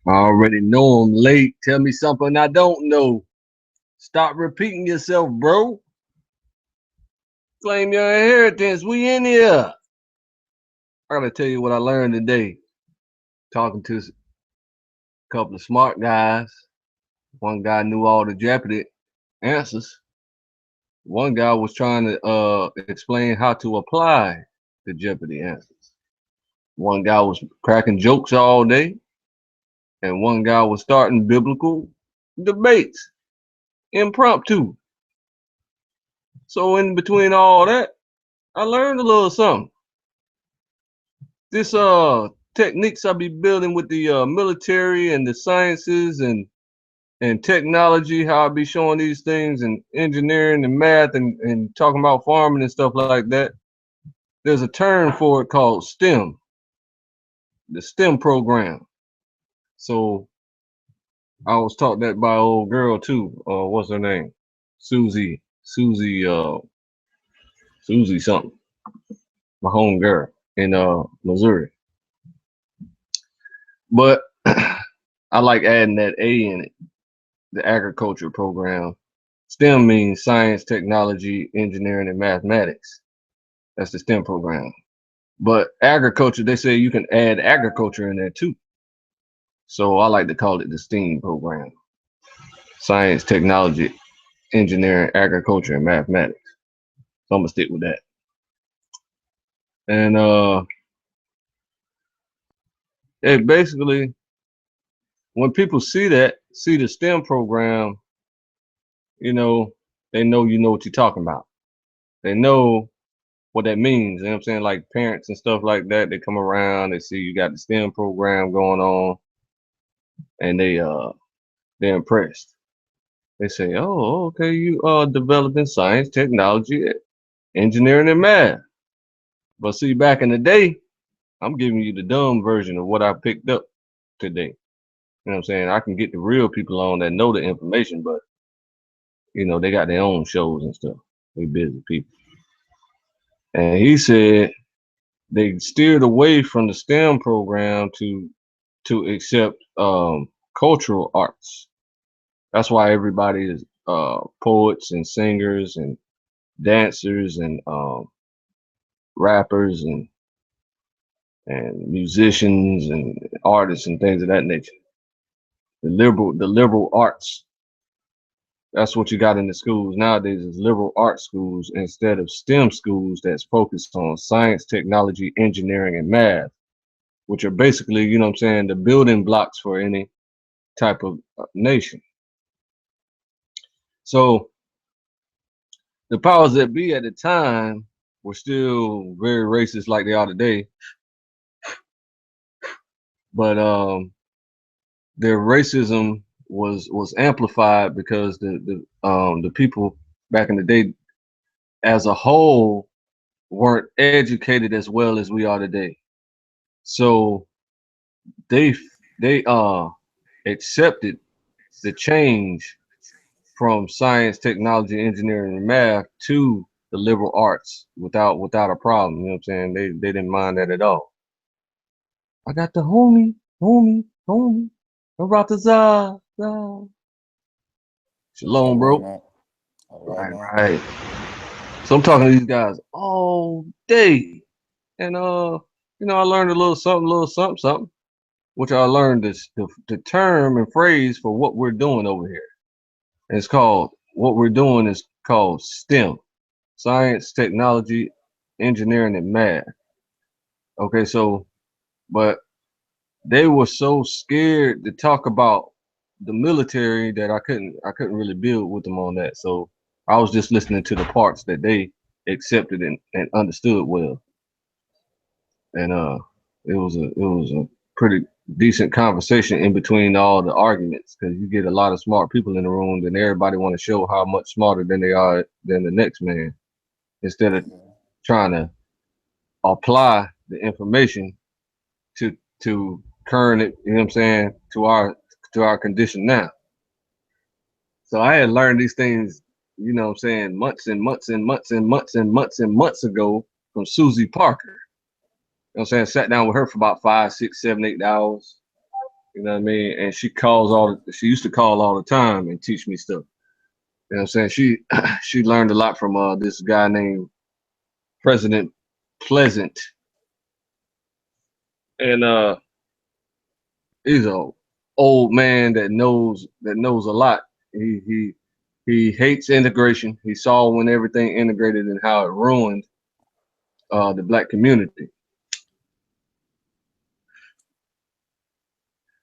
I already know I'm late. Tell me something I don't know. Stop repeating yourself, bro. Claim your inheritance. We in here. I gotta tell you what I learned today. Talking to a couple of smart guys. One guy knew all the Jeopardy answers. One guy was trying to explain how to apply the Jeopardy answers. One guy was cracking jokes all day, and one guy was starting biblical debates, impromptu. So in between all that, I learned a little something. This techniques I be building with the military and the sciences and technology, how I be showing these things and engineering and math and talking about farming and stuff like that. There's a term for it called STEM, the STEM program. So I was taught that by an old girl too. What's her name? Susie, Susie something. My home girl in Missouri. But I like adding that A in it, the agriculture program. STEM means science, technology, engineering, and mathematics. That's the STEM program. But agriculture, they say you can add agriculture in there too. So I like to call it the STEAM program. Science, technology, engineering, agriculture, and mathematics. So I'm gonna stick with that. And it basically, when people see the STEM program, you know, they know you know what you're talking about. They know what that means. You know what I'm saying? Like parents and stuff like that, they come around, they see you got the STEM program going on, and they're impressed. They say, "Oh, okay, you are developing science, technology, engineering, and math." But see, back in the day, I'm giving you the dumb version of what I picked up today. You know what I'm saying? I can get the real people on that know the information, but you know, they got their own shows and stuff. They busy people. And he said they steered away from the STEM program to accept cultural arts. That's why everybody is poets and singers and dancers and rappers and musicians and artists and things of that nature. The liberal arts. That's what you got in the schools nowadays is liberal arts schools instead of STEM schools that's focused on science, technology, engineering, and math, which are basically, you know what I'm saying, the building blocks for any type of nation. So the powers that be at the time were still very racist like they are today, but their racism was amplified because the people back in the day as a whole weren't educated as well as we are today. So they they accepted the change from science, technology, engineering, and math to the liberal arts without a problem. You know what I'm saying? They didn't mind that at all. I got the homie, Aratazar. Shalom, All right, bro. man. All right, Right, man. right. So I'm talking to these guys all day. And I learned a little something, something, which I learned this the term and phrase for what we're doing over here. It's called what we're doing is called STEM. Science, technology, engineering, and math. Okay, so but they were so scared to talk about the military that I couldn't really build with them on that. So I was just listening to the parts that they accepted and understood well. And it was a pretty decent conversation in between all the arguments because you get a lot of smart people in the room, then everybody want to show how much smarter than they are than the next man instead of Yeah. trying to apply the information to current it, you know what I'm saying, to our condition now. So I had learned these things, you know what I'm saying, months and months and months and months and months and months ago from Susie Parker. You know what I'm saying? Sat down with her for about 5, 6, 7, 8 hours. You know what I mean? And she used to call all the time and teach me stuff. You know what I'm saying? She learned a lot from this guy named President Pleasant. And he's a old man that knows a lot. He hates integration. He saw when everything integrated and how it ruined the black community.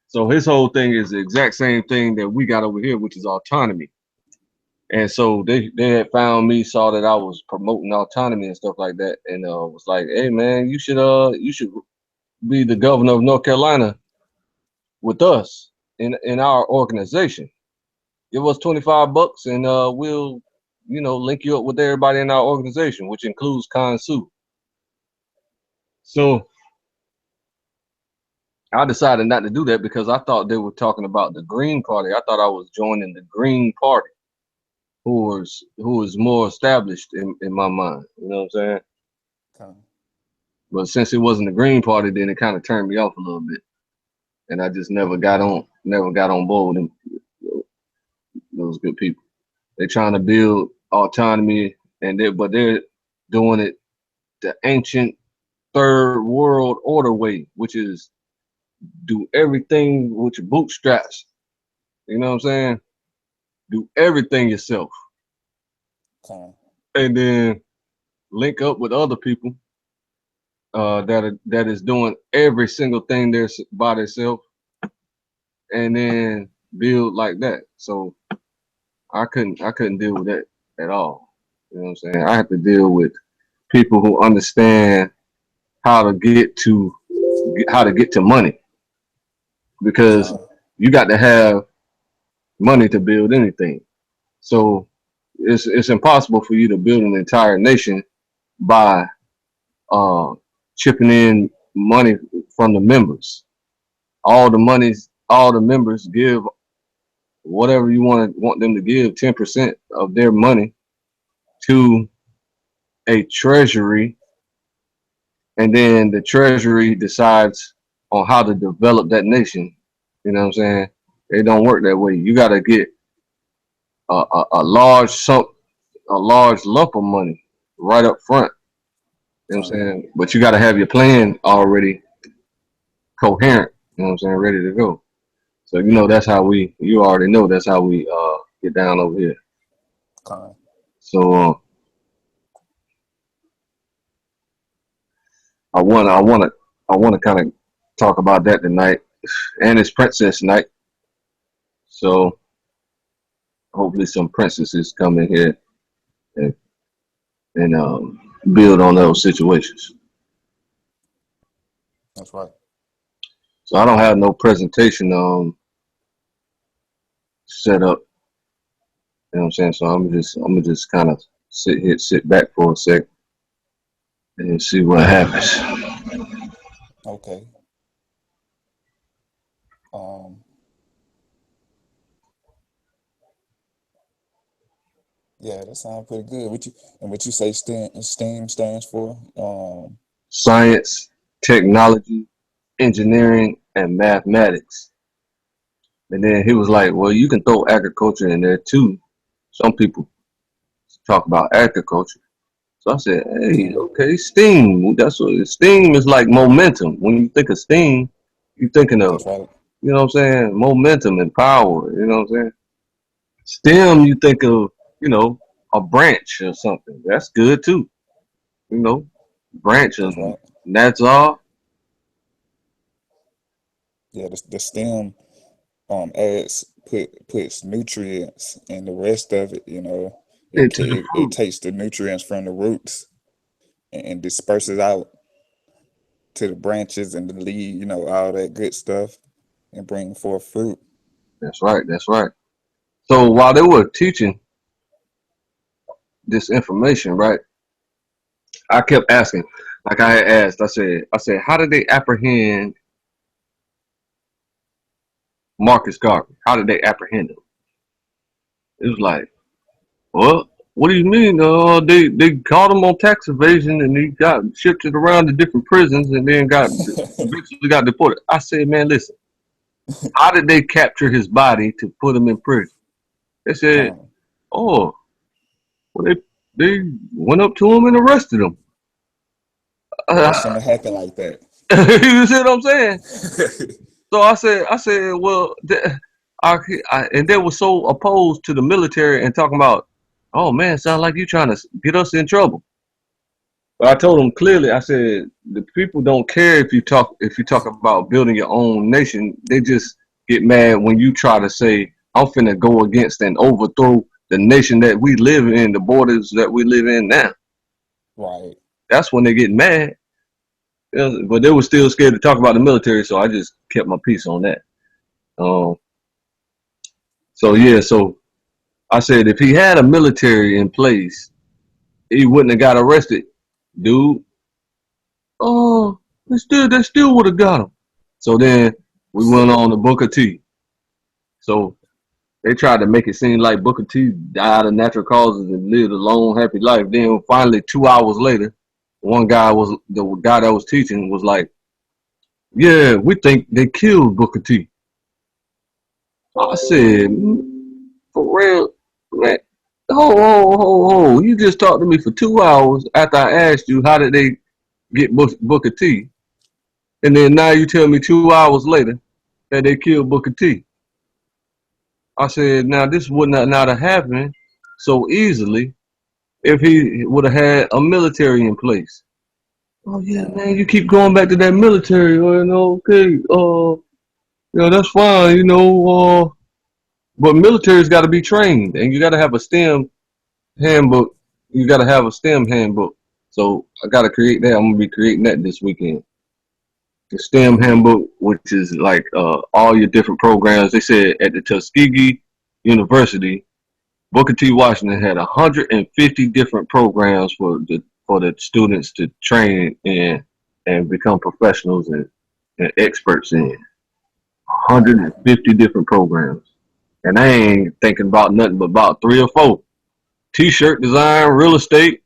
So his whole thing is the exact same thing that we got over here, which is autonomy. And so they had found me, saw that I was promoting autonomy and stuff like that, and was like, "Hey man, you should be the governor of North Carolina with us in our organization. Give us $25 and we'll link you up with everybody in our organization, which includes Kansu." So I decided not to do that because I thought they were talking about the Green Party. I thought I was joining the Green Party, who was more established in my mind. You know what I'm saying? Okay. But since it wasn't the Green Party, then it kind of turned me off a little bit, and I just never got on board with them. Those good people. They're trying to build autonomy, but they're doing it the ancient third world order way, which is do everything with your bootstraps. You know what I'm saying? Do everything yourself, Okay. and then link up with other people that is doing every single thing there by themselves, and then build like that. So I couldn't deal with that at all. You know what I'm saying? I have to deal with people who understand how to get to money, because Okay. you got to have money to build anything. So it's impossible for you to build an entire nation by uh, chipping in money from the members. All the members give whatever you want them to give, 10% of their money to a treasury, and then the treasury decides on how to develop that nation. You know what I'm saying? It don't work that way. You got to get a large lump of money right up front. You know what I'm Okay. saying? But you got to have your plan already coherent. You know what I'm saying? Ready to go. So that's how you already know that's how we get down over here. Okay. So I wanna kind of talk about that tonight, and it's Princess Night. So hopefully some princesses come in here and, build on those situations. That's right. So I don't have no presentation set up. You know what I'm saying? So I'm just kind of sit back for a sec and see what happens. Okay. Um. Yeah, that sounds pretty good. What you say STEAM stands for? Science, technology, engineering, and mathematics. And then he was like, well, you can throw agriculture in there too. Some people talk about agriculture. So I said, hey, Okay. okay, STEAM. That's what STEAM is, like momentum. When you think of STEAM, you're thinking of, That's right. you know what I'm saying, momentum and power. You know what I'm saying? STEM, you think of, a branch or something. That's good too. You know, branch of That's right. that's all. Yeah, the STEM adds puts nutrients and the rest of it. Into the It fruit. takes the nutrients from the roots and disperses out to the branches and the leaf. All that good stuff and bring forth fruit. That's right. That's right. So while they were teaching this information, right, I kept asking, like I had asked, I said, how did they apprehend Marcus Garvey? How did they apprehend him? It was like, well, what do you mean? They caught him on tax evasion, and he got shifted around to different prisons, and then got eventually got deported. I said, man, listen. How did they capture his body to put him in prison? They said, Con. oh, well, they went up to him and arrested him. Yeah, that shouldn't have happened like that. You see what I'm saying? So I said, well, and they were so opposed to the military and talking about, oh man, sound like you trying to get us in trouble. But I told them clearly, I said, the people don't care if you talk about building your own nation. They just get mad when you try to say, I'm finna go against and overthrow the nation that we live in, the borders that we live in now. Right. That's when they get mad. But they were still scared to talk about the military, so I just kept my peace on that. Um, so yeah, so I said if he had a military in place, he wouldn't have got arrested, dude. Oh, they still would have got him. So then we went on to Booker T. So they tried to make it seem like Booker T died of natural causes and lived a long, happy life. Then finally, 2 hours later, the guy that was teaching was like, "Yeah, we think they killed Booker T." I said, "For real, man? Ho! You just talked to me for 2 hours after I asked you how did they get Booker T, and then now you tell me 2 hours later that they killed Booker T." I said, now this would not have happened so easily if he would have had a military in place. Oh yeah, man, you keep going back to that military, okay, that's fine, but military's got to be trained, and you got to have a STEM handbook. You got to have a STEM handbook. So I got to create that. I'm gonna be creating that this weekend. The STEM handbook, which is like all your different programs. They said at the Tuskegee University, Booker T. Washington had 150 different programs for the students to train in and become professionals and experts in. Right. 150 different programs, and I ain't thinking about nothing but about 3 or 4: T-shirt design, real estate.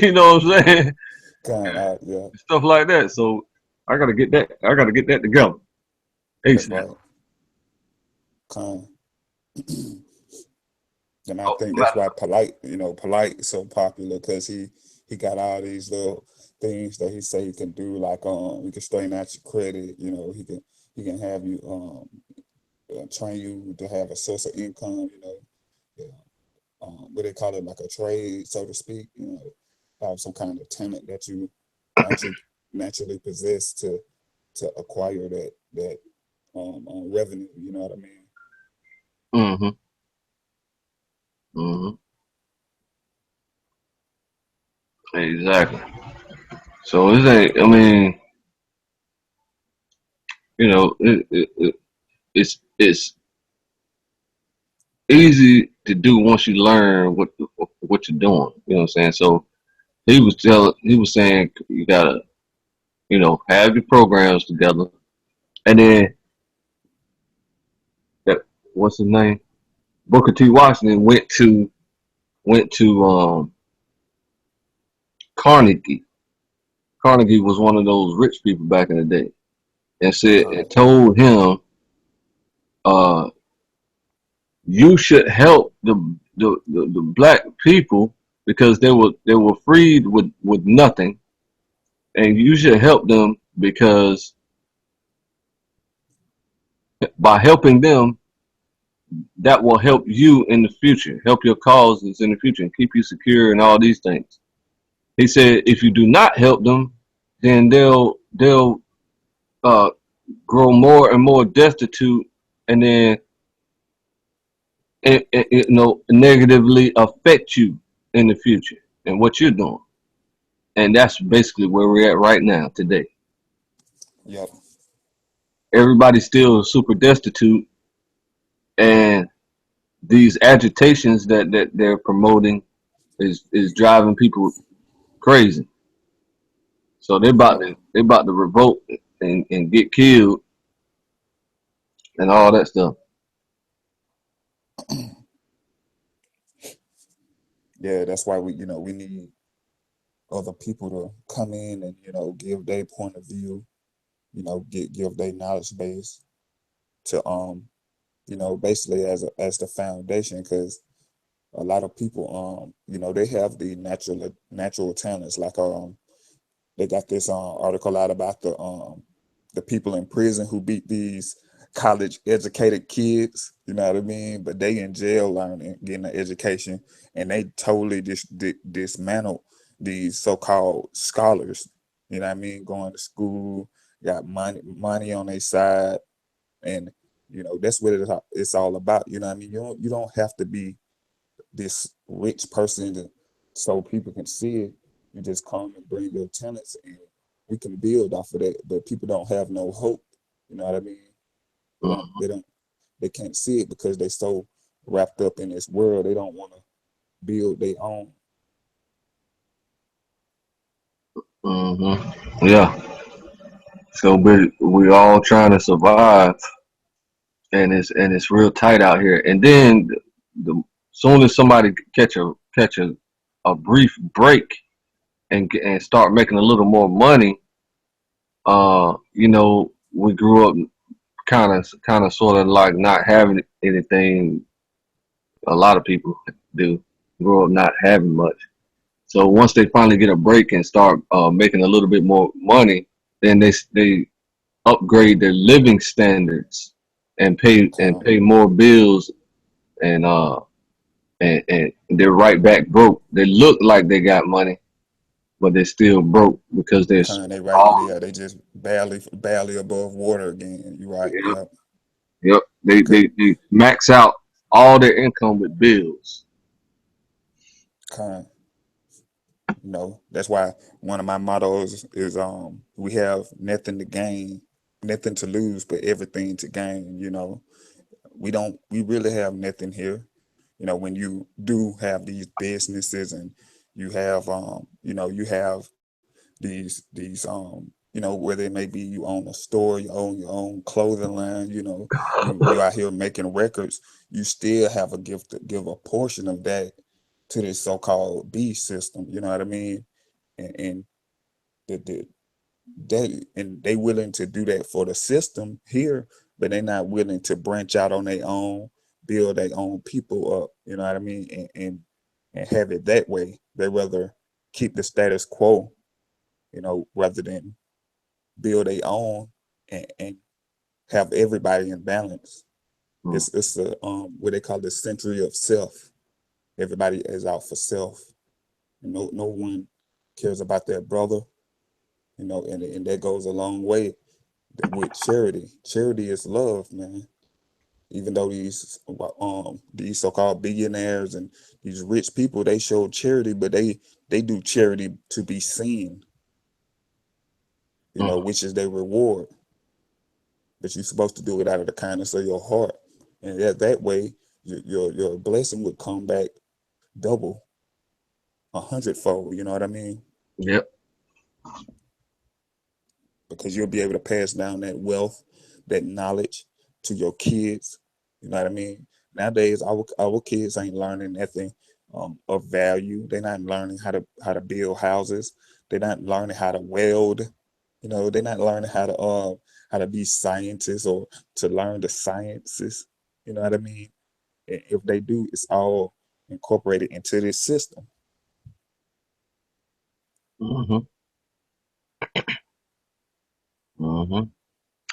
You know what I'm saying? Con out, yeah. Stuff like that. So I gotta get that. I gotta get that together. That's ASAP. right. Con. And I Oh, think that's why polite is so popular because he got all these little things that he say he can do, like he can straighten out your credit, he can have you train you to have a source of income, yeah, what they call it, like a trade, so to speak, have some kind of talent that you naturally naturally possess to acquire that revenue. You know what I mean? mm-hmm, mm-hmm, exactly. So it ain't. I mean, it's easy to do once you learn what you're doing. You know what I'm saying? So he was saying you gotta have your programs together, and then that what's his name? Booker T. Washington went to Carnegie. Carnegie was one of those rich people back in the day, and said and Con, told him, uh, "You should help the black people because they were freed with nothing, and you should help them because by helping them, that will help you in the future, help your causes in the future, and keep you secure and all these things." He said, "If you do not help them, then they'll uh, grow more and more destitute, and then negatively affect you in the future and what you're doing." And that's basically where we're at right now today. yep, Everybody's still super destitute, and these agitations that they're promoting is driving people crazy. So yep. they about to revolt and get killed and all that stuff. Yeah, that's why we need other people to come in and give their point of view, give their knowledge base to basically as the foundation, because a lot of people they have the natural talents, like they got this article out about the people in prison who beat these college educated kids, you know what I mean? But they in jail learning, getting an education, and they totally dismantled these so-called scholars, you know what I mean? Going to school, got money on their side, and that's what it's all about. You know what I mean? You don't have to be this rich person so people can see it. You just come and bring your talents, and we can build off of that. But people don't have no hope. You know what I mean? They don't. Mm-hmm. They can't see it because they so wrapped up in this world. They don't want to build their own. Mm-hmm. Yeah. So we all trying to survive, and it's real tight out here. And then the soon as somebody catch a brief break and start making a little more money, we grew up kind of sort of like not having anything. A lot of people do grow up not having much. So once they finally get a break and start making a little bit more money, then they upgrade their living standards and Con, pay more bills, and and they're right back broke. They look like they got money, but they're still broke because they're they right. all Yeah, they just barely above water again. You right. yep, Yeah. yep. They, Because they they max out all their income with bills. con. That's why one of my mottos is we have nothing to gain, nothing to lose, but everything to gain. We really have nothing here. When you do have these businesses, and you have these whether it may be you own a store, you own your own clothing line, you out here making records, you still have a gift to give a portion of that to this so-called B system. You know what I mean? And the, the and they willing to do that for the system here, but they're not willing to branch out on their own, build their own people up. You know what I mean? And have it that way. They rather keep the status quo, rather than build their own, and have everybody in balance. Mm, It's a what they call the century of self. Everybody is out for self. No one cares about their brother. And that goes a long way with charity. Charity is love, man. Even though these so-called billionaires and these rich people, they show charity, but they do charity to be seen, mm. which is their reward. But you're supposed to do it out of the kindness of your heart, and that way your blessing would come back double, 100-fold. You know what I mean? Yep. Because you'll be able to pass down that wealth, that knowledge to your kids. You know what I mean? Nowadays, our kids ain't learning nothing of value. They're not learning how to build houses. They're not learning how to weld. They're not learning how to be scientists or to learn the sciences. You know what I mean? And if they do, it's all incorporated into this system. Hmm. Hmm.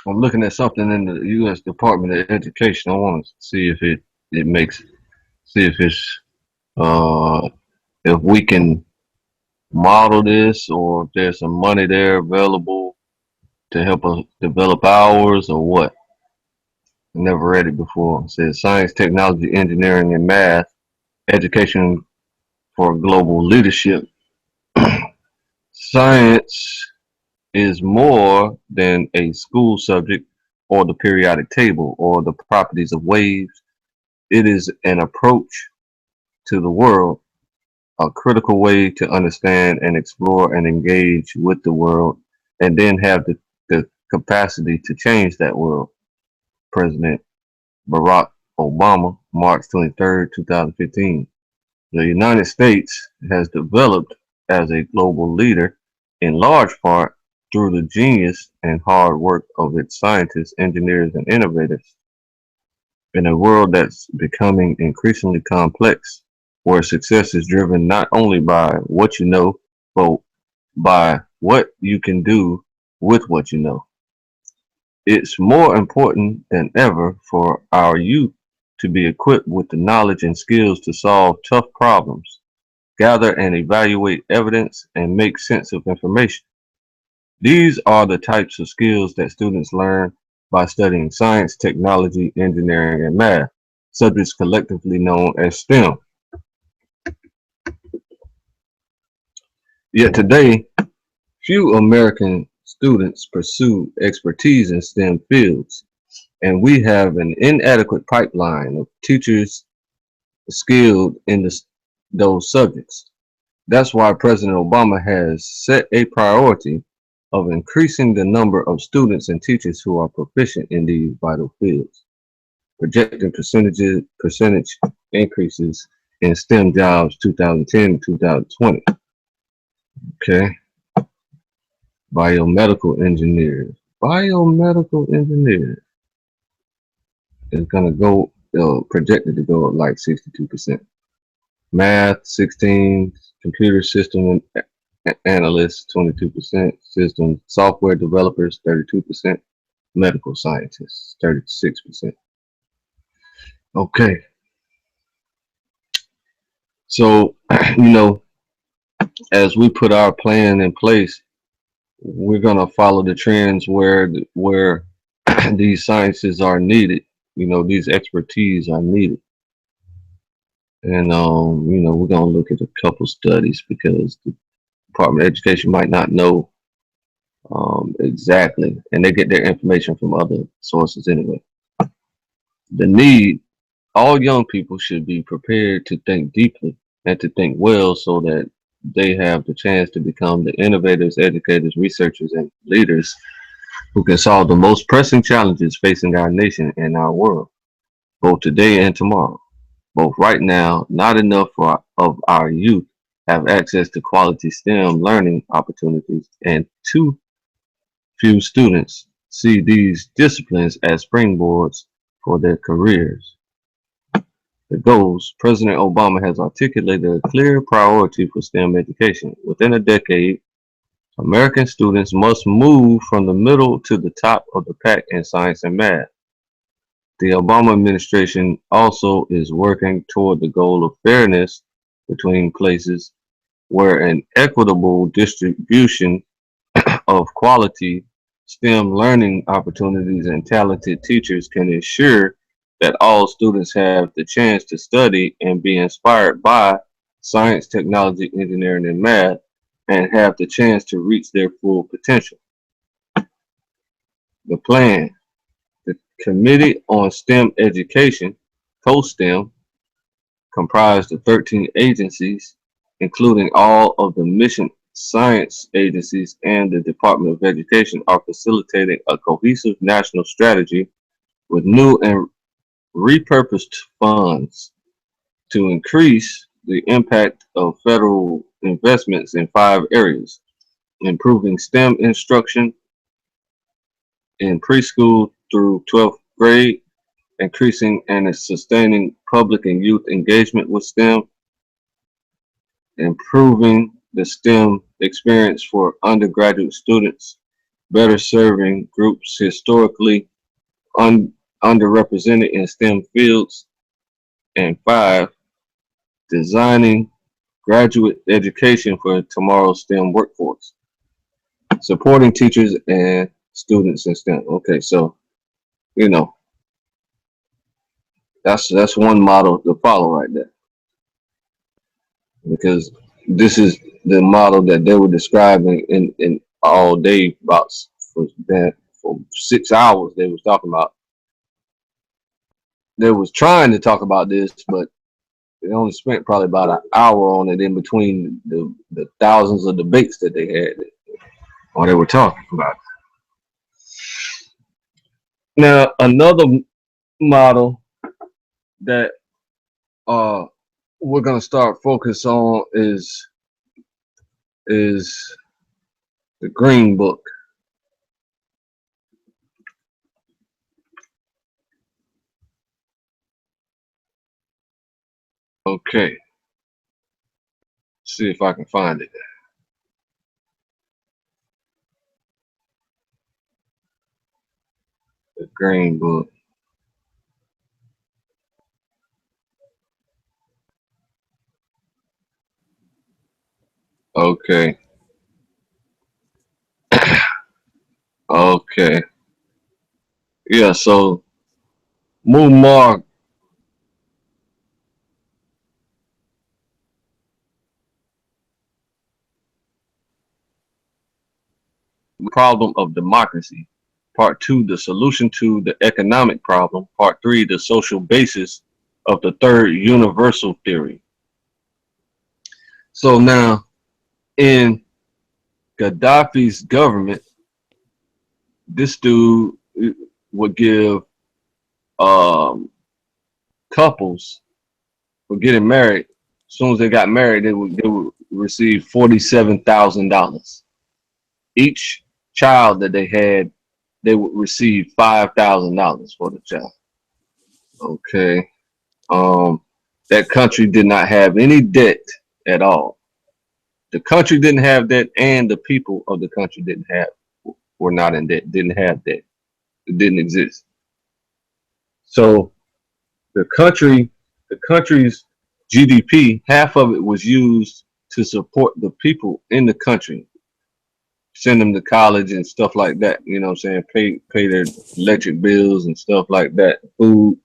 I'm looking at something in the U.S. Department of Education. I want to see if it makes see uh if we can model this, or if there's some money there available to help us develop ours, or what. I never read it before. It says science, technology, engineering, and math education for global leadership. Science is more than a school subject or the periodic table or the properties of waves. It is an approach to the world, a critical way to understand and explore and engage with the world, and then have the capacity to change that world. President Barack Obama, March 23rd, 2015. The United States has developed as a global leader in large part through the genius and hard work of its scientists, engineers, and innovators. In a world that's becoming increasingly complex, where success is driven not only by what you know, but by what you can do with what you know. It's more important than ever for our youth to be equipped with the knowledge and skills to solve tough problems, gather and evaluate evidence, and make sense of information. These are the types of skills that students learn by studying science, technology, engineering, and math, subjects collectively known as STEM. Yet today, few American students pursue expertise in STEM fields, and we have an inadequate pipeline of teachers skilled in those subjects. That's why President Obama has set a priority of increasing the number of students and teachers who are proficient in these vital fields, projecting percentage increases in STEM jobs 2010 to 2020. Okay, biomedical engineers. Biomedical engineers is going to go, projected to go up like 62%. Math, 16, computer system analysts, 22%, system software developers, 32%, medical scientists, 36%. Okay, so, as we put our plan in place, we're going to follow the trends where these sciences are needed, these expertise are needed. And, we're going to look at a couple studies because the Department of Education might not know exactly, and they get their information from other sources anyway. The need, all young people should be prepared to think deeply and to think well so that they have the chance to become the innovators, educators, researchers, and leaders who can solve the most pressing challenges facing our nation and our world, both today and tomorrow. Both right now, not enough of our youth have access to quality STEM learning opportunities, and too few students see these disciplines as springboards for their careers. The goals, President Obama has articulated a clear priority for STEM education. Within a decade, American students must move from the middle to the top of the pack in science and math. The Obama administration also is working toward the goal of fairness between places where an equitable distribution of quality STEM learning opportunities and talented teachers can ensure that all students have the chance to study and be inspired by science, technology, engineering, and math, and have the chance to reach their full potential. The plan, the Committee on STEM Education, COSTEM, comprised of 13 agencies, including all of the mission science agencies and the Department of Education, are facilitating a cohesive national strategy with new and repurposed funds to increase the impact of federal investments in 5 areas: improving STEM instruction in preschool through 12th grade, increasing and sustaining public and youth engagement with STEM, improving the STEM experience for undergraduate students, better serving groups historically underrepresented in STEM fields, and 5, designing graduate education for tomorrow's STEM workforce, supporting teachers and students in STEM. Okay, so that's one model to follow right there, because this is the model that they were describing in all day about for 6 hours. They was talking about. They was trying to talk about this, but they only spent probably about an hour on it in between the thousands of debates that they had, or they were talking about. Now, another model that we're gonna start focus on is the Green Book. Okay, see if I can find it. The green book. Okay. Okay. Yeah, so Muammar problem of democracy. Part two, the solution to the economic problem. Part three, the social basis of the third universal theory. So now in Gaddafi's government, this dude would give um, couples for getting married. As soon as they got married, they would receive $47,000. Each child that they had, they would receive $5,000 for the child. Okay. That country did not have any debt at all. The country didn't have debt, and the people of the country were not in debt, didn't have debt. It didn't exist. So the country's GDP, half of it was used to support the people in the country, send them to college and stuff like that. You know what I'm saying? Pay their electric bills and stuff like that. Food,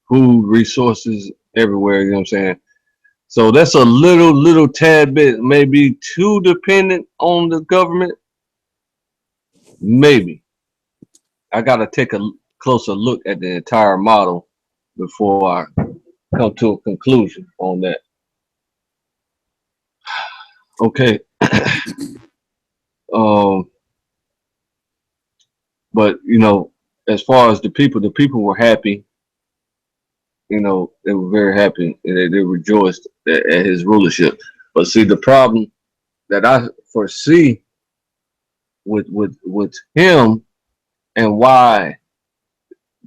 food resources everywhere. You know what I'm saying? So that's a little tad bit, maybe too dependent on the government. Maybe I got to take a closer look at the entire model before I come to a conclusion on that. Okay. Um, but as far as the people were happy. They were very happy and they rejoiced at his rulership. But see, the problem that I foresee with him and why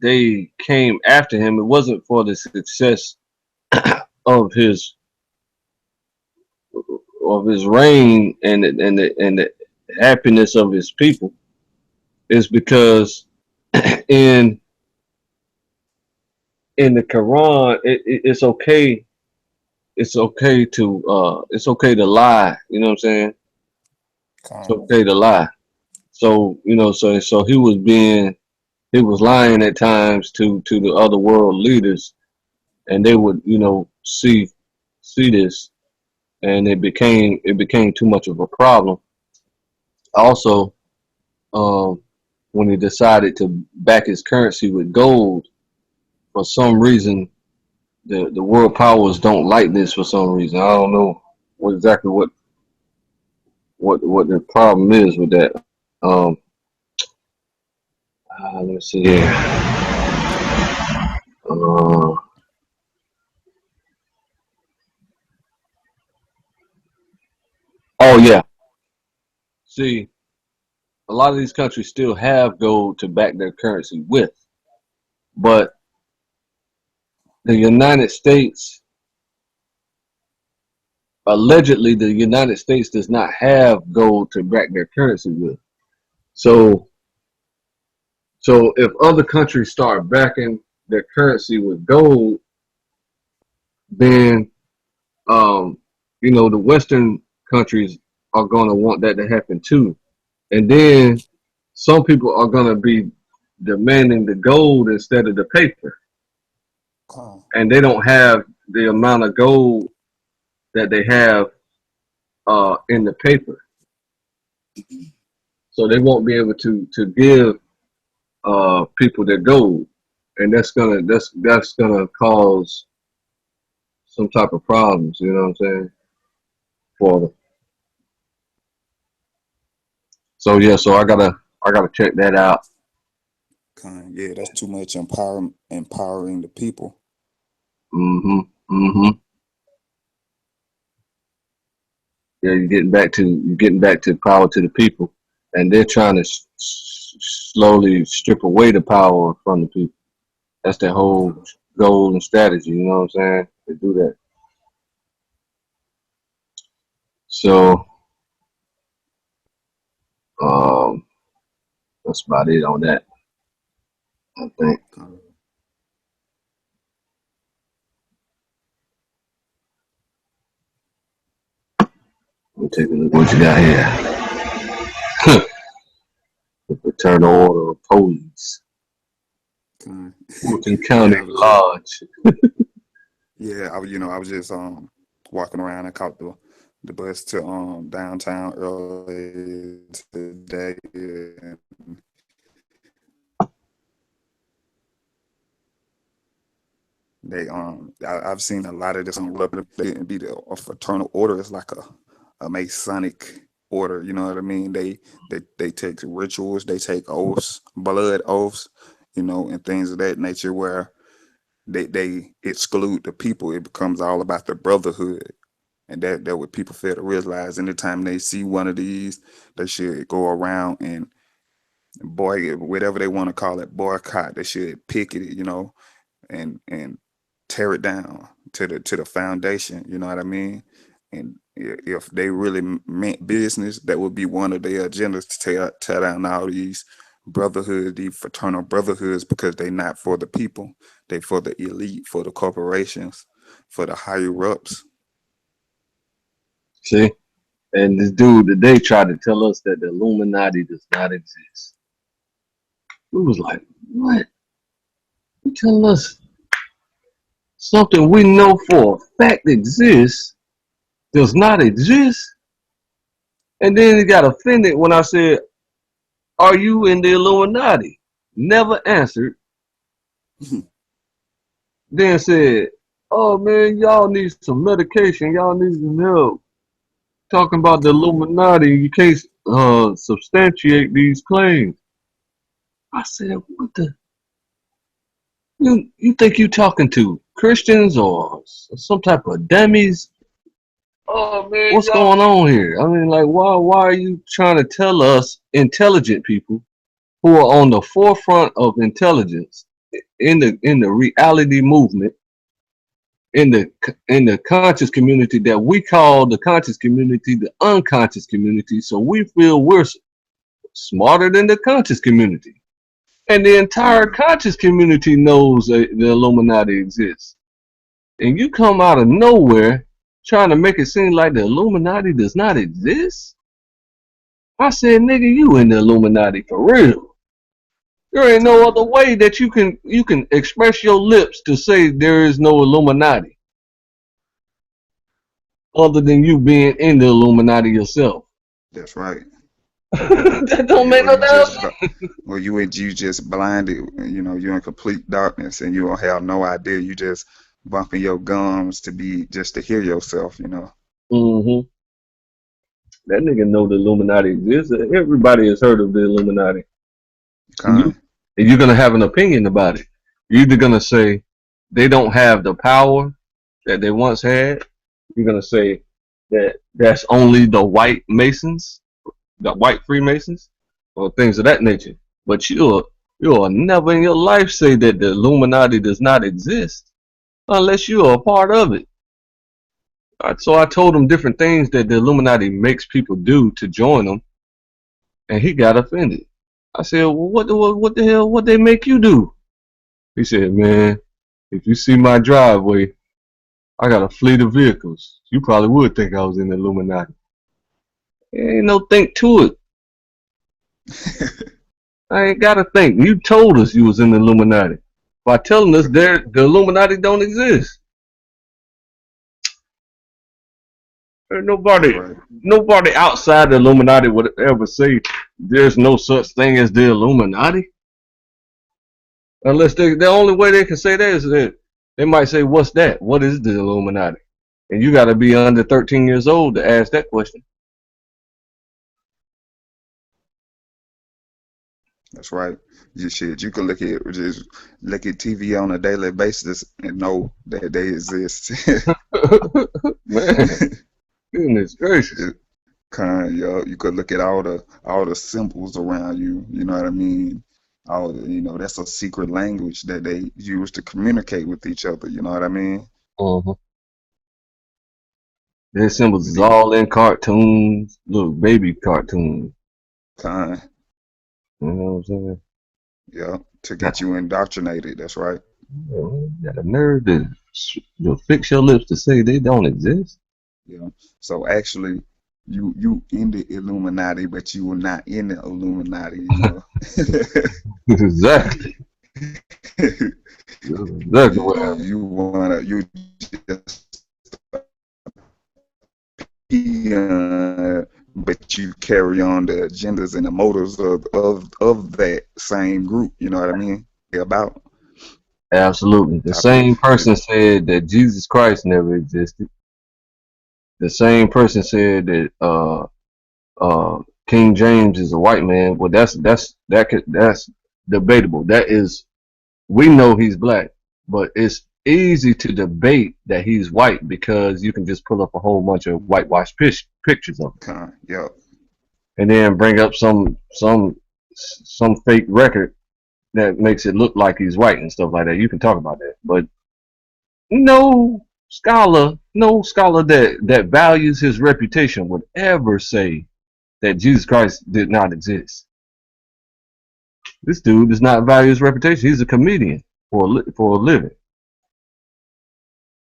they came after him, it wasn't for the success of his reign and the happiness of his people. Is because in the Quran, it's okay. It's okay to lie. You know what I'm saying? It's okay to lie. So so he was lying at times to the other world leaders, and they would see this, and it became too much of a problem. Also, um, when he decided to back his currency with gold, for some reason the world powers don't like this for some reason. I don't know exactly what the problem is with that. Um, let's see here. Uh, oh yeah. See, a lot of these countries still have gold to back their currency with, but the United States, allegedly, the United States does not have gold to back their currency with. So, if other countries start backing their currency with gold, then the Western countries are going to want that to happen too, and then some people are going to be demanding the gold instead of the paper, and they don't have the amount of gold that they have in the paper, so they won't be able to give people their gold, and that's gonna cause some type of problems. You know what I'm saying? For them. So yeah, so I gotta check that out. Yeah, that's too much empowering the people. Mm-hmm. Mm-hmm. Yeah, you're getting back to power to the people, and they're trying to slowly strip away the power from the people. That's their whole goal and strategy. You know what I'm saying? To do that. So um, that's about it on that. I think. We'll take a look what you got here. The Fraternal Order of Police, Fulton County Yeah, Lodge. I was just walking around. I caught the bus to downtown early today. And I've seen a lot of this on be a fraternal order. It's like a Masonic order. You know what I mean? They take rituals, they take oaths, blood oaths, and things of that nature where they exclude the people. It becomes all about the brotherhood. And that what people fail to realize. Anytime they see one of these, they should go around and whatever they want to call it, boycott. They should picket it, and tear it down to the foundation. You know what I mean? And if they really meant business, that would be one of their agendas to tear down all these brotherhoods, these fraternal brotherhoods, because they not for the people. They for the elite, for the corporations, for the higher ups. See? And this dude today tried to tell us that the Illuminati does not exist. We was like, what? You telling us something we know for a fact exists does not exist? And then he got offended when I said, are you in the Illuminati? Never answered. Then said, oh man, y'all need some medication. Y'all need some help. Talking about the Illuminati, you can't substantiate these claims. I said, what the? You think you talking to Christians or some type of dummies? Oh man, What's going on here? I mean, like, why are you trying to tell us intelligent people who are on the forefront of intelligence in the reality movement in the conscious community that we call the conscious community the unconscious community? So we feel we're smarter than the conscious community, and the entire conscious community knows the Illuminati exists. And you come out of nowhere trying to make it seem like the Illuminati does not exist? I said, nigga, you in the Illuminati for real. There ain't no other way that you can express your lips to say there is no Illuminati other than you being in the Illuminati yourself. That's right. That don't make no damn sense. Well, you just blinded. You're in complete darkness, and you don't have no idea. You just bumping your gums just to hear yourself. Mm-hmm. That nigga know the Illuminati exists. Everybody has heard of the Illuminati. And you're going to have an opinion about it. You're either going to say they don't have the power that they once had. You're going to say that that's only the white Masons, the white Freemasons, or things of that nature. But you'll never in your life say that the Illuminati does not exist unless you are a part of it. So I told him different things that the Illuminati makes people do to join them, and he got offended. I said, well, what the hell, what they make you do? He said, man, if you see my driveway, I got a fleet of vehicles. You probably would think I was in the Illuminati. There ain't no think to it. I ain't got to think. You told us you was in the Illuminati by telling us the Illuminati don't exist. Nobody outside the Illuminati would ever say there's no such thing as the Illuminati. Unless the only way they can say that is that they might say, what's that? What is the Illuminati? And you got to be under 13 years old to ask that question. That's right. You can look at TV on a daily basis and know that they exist. Man, goodness gracious. You could look at all the symbols around you. You know what I mean? Oh, that's a secret language that they use to communicate with each other. You know what I mean? Uh-huh. Their symbols But is then, all in cartoons, little baby cartoons. kind, You know what I'm saying? yeah, to Got, get you indoctrinated. That's right. got a nerve to fix your lips to say they don't exist. Yeah. So actually, you in the Illuminati, but you were not in the Illuminati. Exactly. That's exactly what happened. You just but you carry on the agendas and the motives of that same group. You know what I mean? About Absolutely. The I pre same person said that Jesus Christ never existed. The same person said that King James is a white man. Well, that's debatable. That is, we know he's black, but it's easy to debate that he's white because you can just pull up a whole bunch of whitewashed pictures of him, yeah, and then bring up some fake record that makes it look like he's white and stuff like that. You can talk about that, but no scholar that values his reputation would ever say that Jesus Christ did not exist. This dude does not value his reputation. He's a comedian for a living.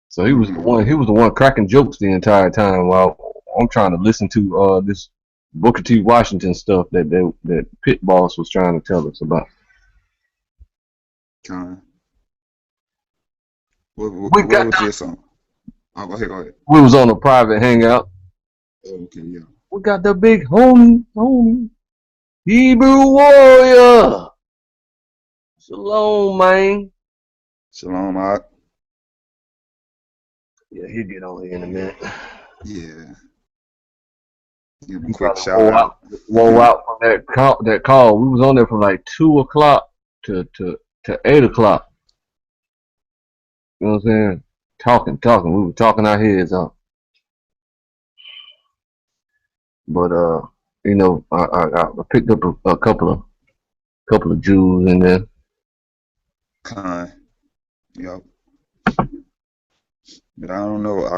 So he was the hmm one. He was the one cracking jokes the entire time while I'm trying to listen to this Booker T. Washington stuff that Pit Boss was trying to tell us about. kind. What, We what got was the, this on? Oh, go ahead, go ahead. we was on a private hangout. Okay, yeah. We got the big homie, Hebrew warrior. Shalom, man. Shalom, out. Yeah, he'll get on here in a minute. Yeah. Give a He quick probably shout out. wore out from that call. We was on there from like 2 o'clock to 8 o'clock. You know what I'm saying? Talking. We were talking our heads off. But I picked up a couple of Jews in there. Kind. Yep. But I don't know.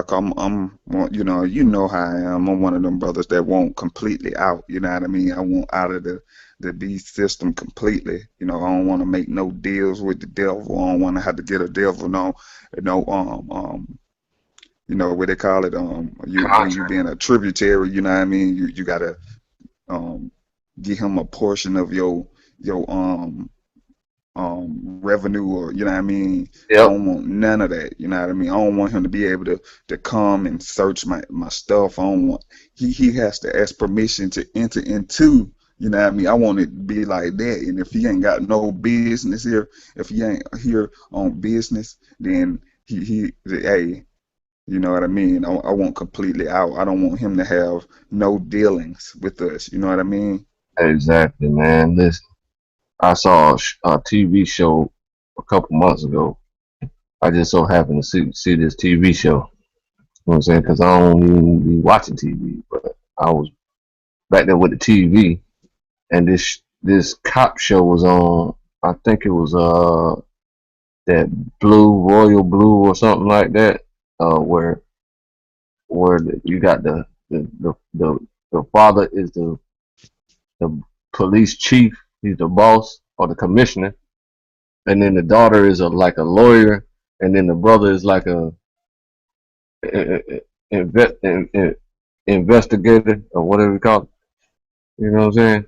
How I am. I'm one of them brothers that won't completely out. You know what I mean? I want out of the beast system completely. I don't want to make no deals with the devil. I don't want to have to get a devil no what they call it, you when you Contract. being a tributary. You know what I mean? You gotta um give him a portion of your revenue, or you know what I mean. I Yep. don't want none of that. You know what I mean. I don't want him to be able to come and search my stuff. I don't want he has to ask permission to enter into. You know what I mean. I want it to be like that. And if he ain't got no business here, if he ain't here on business, then hey, you know what I mean. I want completely out. I don't want him to have no dealings with us. You know what I mean. Exactly, man. Listen, I saw a TV show a couple months ago. I just so happened to see this TV show. You know what I'm saying? Because I don't even be watching TV, but I was back there with the TV, and this cop show was on. I think it was that Royal Blue or something like that, where you got the father is the police chief, he's the boss or the commissioner, and then the daughter is like a lawyer, and then the brother is like a investigator or whatever you call it. You know what I'm saying?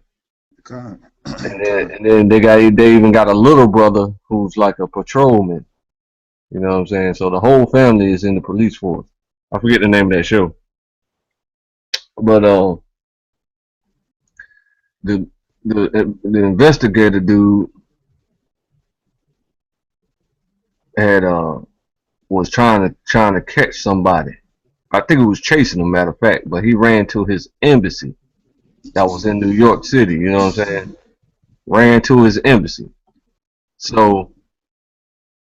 God, And then, God, and then they even got a little brother who's like a patrolman. You know what I'm saying? So the whole family is in the police force. I forget the name of that show, but the the investigator dude had was trying to catch somebody. I think it was chasing him, matter of fact, but he ran to his embassy that was in New York City. You know what I'm saying? Ran to his embassy. So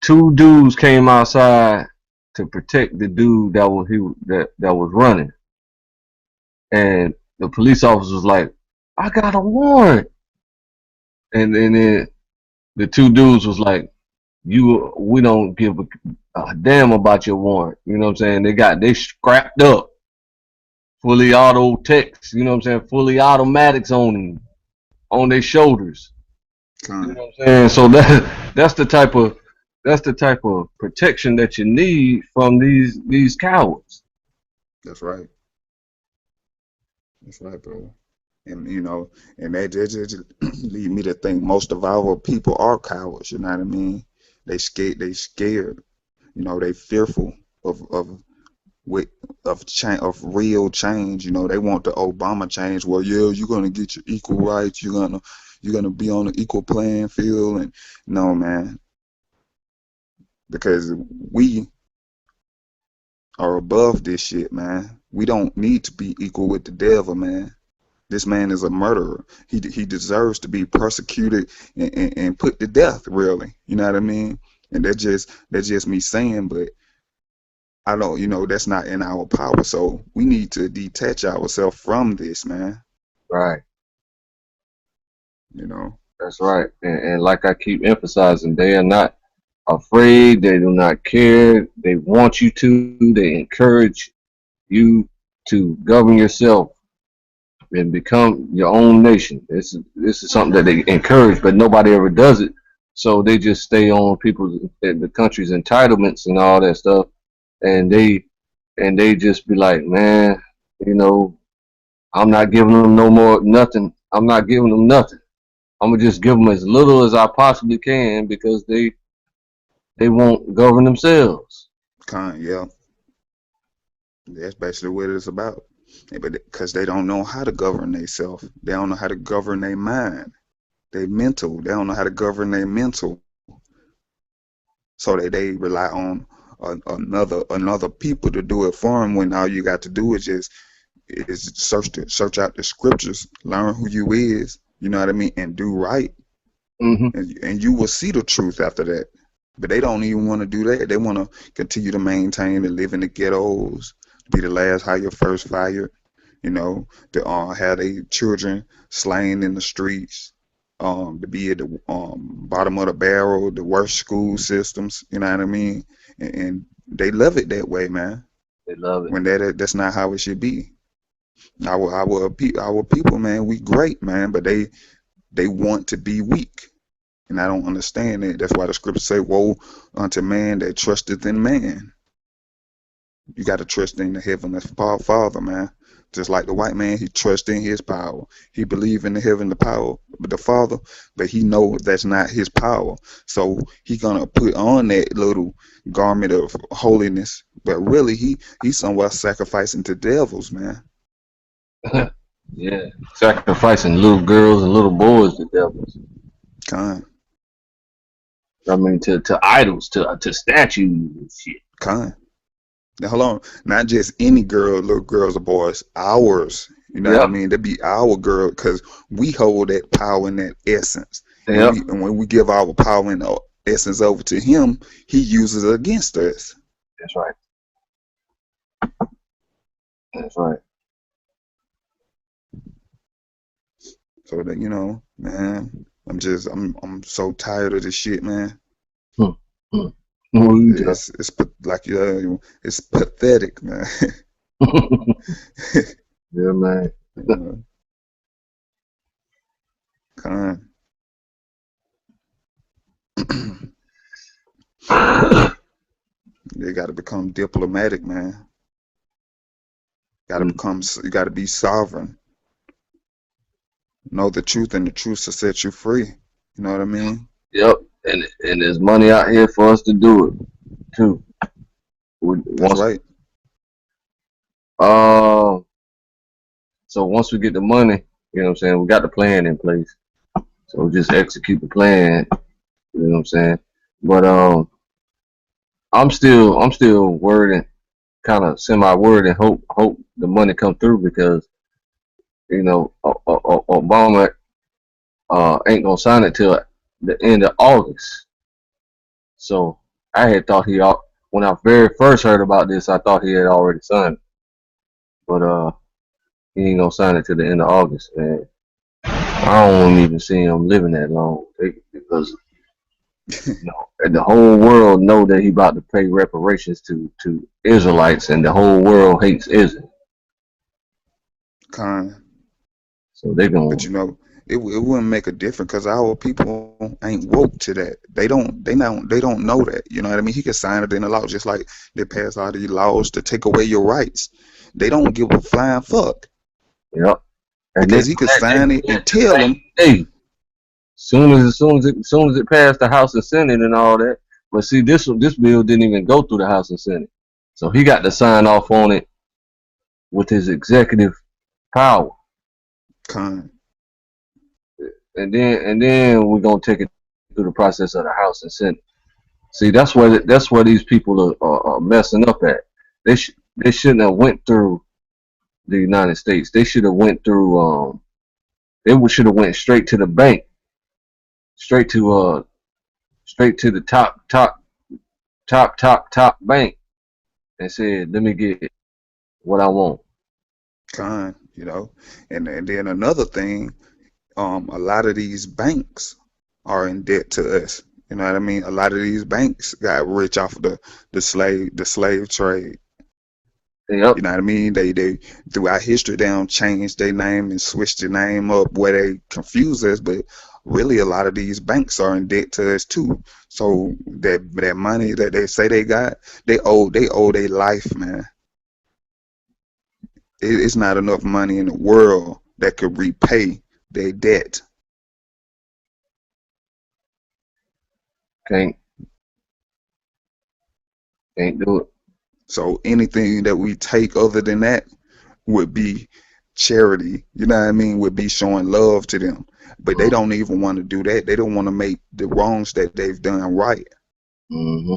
two dudes came outside to protect the dude that was running, and the police officer was like, "I got a warrant," and then the two dudes was like, we don't give a damn about your warrant. You know what I'm saying? They scrapped up, fully auto techs, you know what I'm saying? Fully automatics on their shoulders. You know what I'm saying? So that's the type of protection that you need from these cowards. That's right. That's right, bro. And you know, and that just lead me to think most of our people are cowards. You know what I mean? They scared. They scared. You know, they fearful of with of change, of real change. You know, they want the Obama change. Well, yeah, you're gonna get your equal rights. You're gonna be on an equal playing field. And no, man, because we are above this shit, man. We don't need to be equal with the devil, man. This man is a murderer. He deserves to be persecuted and put to death, really. You know what I mean? And that's just me saying, but I don't, that's not in our power. So we need to detach ourselves from this, man. Right. You know? That's right. And like I keep emphasizing, they are not afraid. They do not care. They want you to. They encourage you to govern yourself and become your own nation. This is something that they encourage, but nobody ever does it. So they just stay on the country's entitlements and all that stuff, and they just be like, man, you know, I'm not giving them no more nothing. I'm not giving them nothing. I'm gonna just give them as little as I possibly can because they won't govern themselves. Yeah. That's basically what it's about. But because they don't know how to govern themselves, they don't know how to govern their mind, their mental. They don't know how to govern their mental, so that they rely on another people to do it for them. When all you got to do is search out the scriptures, learn who you is. You know what I mean, and do right, Hmm. and you will see the truth after that. But they don't even want to do that. They want to continue to maintain and live in the ghettos, be the last hire, first fired. You know, to have their children slain in the streets, to be at the bottom of the barrel, the worst school systems. You know what I mean? And they love it that way, man. They love it. When that's not how it should be. Our people, man, we great, man, but they want to be weak. And I don't understand it. That's why the scriptures say, woe unto man that trusteth in man. You got to trust in the heavenly Father, man. Just like the white man, he trusts in his power. He believes in the heavenly power, but the Father, but he knows that's not his power. So he gonna put on that little garment of holiness, but really he's somewhere sacrificing to devils, man. Yeah, sacrificing little girls and little boys to devils. Con, I mean, to idols, to statues and shit. con. Now hold on, not just any girl, little girls or boys, ours. You know what I Yep. mean? They be our girl because we hold that power and that essence, Yep. and when we give our power and essence over to him, he uses it against us. That's right. That's right. So that man, I'm so tired of this shit, man. Hmm. Hmm. Oh, yeah. Like it's pathetic, man. Yeah, man. uh, Con. They got to become diplomatic, man. You got to be sovereign. Know the truth, and the truth will set you free. You know what I mean? Yep. And there's money out here for us to do it too. That's Once right. uh so once we get the money, you know what I'm saying, we got the plan in place. So just execute the plan, you know what I'm saying? But I'm still worried and kind of semi worried and hope the money come through because Obama ain't gonna sign it till the end of August. So I had thought when I very first heard about this, I thought he had already signed it. But he ain't gonna sign it till the end of August, and I don't even see him living that long because And the whole world know that he about to pay reparations to Israelites, and the whole world hates Israel. Con. So they're But gonna, you know, it wouldn't make a difference because our people ain't woke to that. They don't know that. You know what I mean? He could sign it in the law just like they pass all these laws to take away your rights. They don't give a flying fuck yep. And they because do he could that, they sign do it that and the tell same them. day. Soon as it passed the House and Senate and all that. But see, this bill didn't even go through the House and Senate, so he got to sign off on it with his executive power, Con. and then we're gonna take it through the process of the House and Senate. See, that's where these people are messing up at. They shouldn't have went through the United States. They should have went through they should have went straight to the bank, straight to straight to the top bank, and said, "Let me get what I want." Con. And then another thing, a lot of these banks are in debt to us. You know what I mean? A lot of these banks got rich off of the slave trade. Yep. You know what I mean? They throughout history they don't change their name and switch their name up where they confuse us, but really a lot of these banks are in debt to us too. So that money that they say they got, they owe their life, man. It's not enough money in the world that could repay their debt. Can't can't do it. So anything that we take other than that would be charity. You know what I mean? Would be showing love to them. But they don't even want to do that. They don't want to make the wrongs that they've done right. Mm-hmm.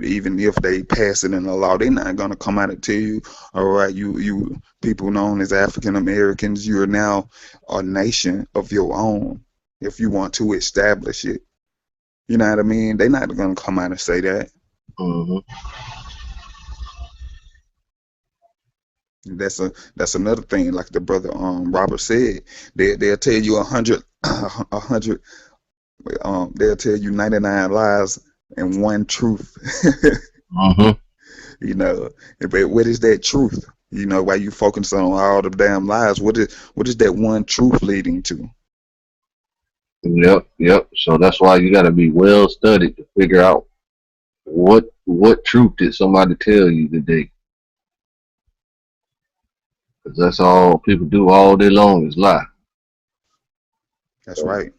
Even if they pass it in the law, they're not gonna come out and tell you, all right, you people known as African Americans, you're now a nation of your own. If you want to establish it, you know what I mean? They're not gonna come out and say that. Mm-hmm. That's another thing, like the brother Robert said. They'll tell you 100, 100. They'll tell you 99 lies and one truth. Mm-hmm. you know, but what is that truth? Why you focus on all the damn lies? What is that one truth leading to? Yep. So that's why you got to be well studied to figure out what truth did somebody tell you today. Because that's all people do all day long is lie. That's So, right. you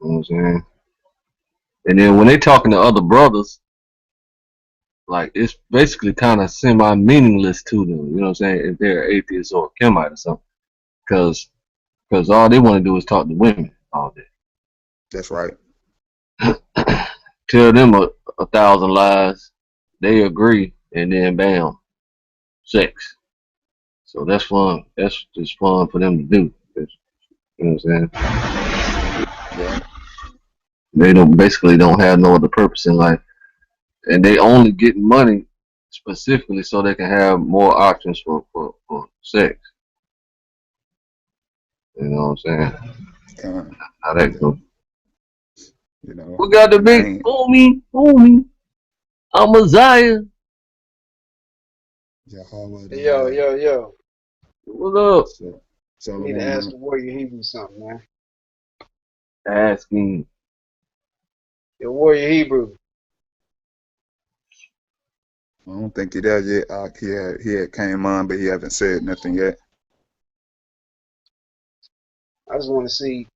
know what I'm saying? And then when they talking to other brothers, like it's basically kind of semi meaningless to them. You know what I'm saying? If they're atheist or a Kemite or something, because all they want to do is talk to women all That's right. day. Tell them a thousand lies, they agree, and then bam, sex. So that's fun. That's just fun for them to do. You know what I'm saying? Yeah. They don't basically don't have no other purpose in life, and they only get money specifically so they can have more options for sex. You know what I'm saying? Con. How that Yeah. go? We got the And I big ain't. homie. I'm a Zion. Yeah, Howard. Yo, yo, yo. What up? So, I need to ask Shalom. the Warrior Hebrew something, man. Asking. Yo, Warrior Hebrew. I don't think he there yet. He had came on, but he haven't said nothing yet. I just want to see.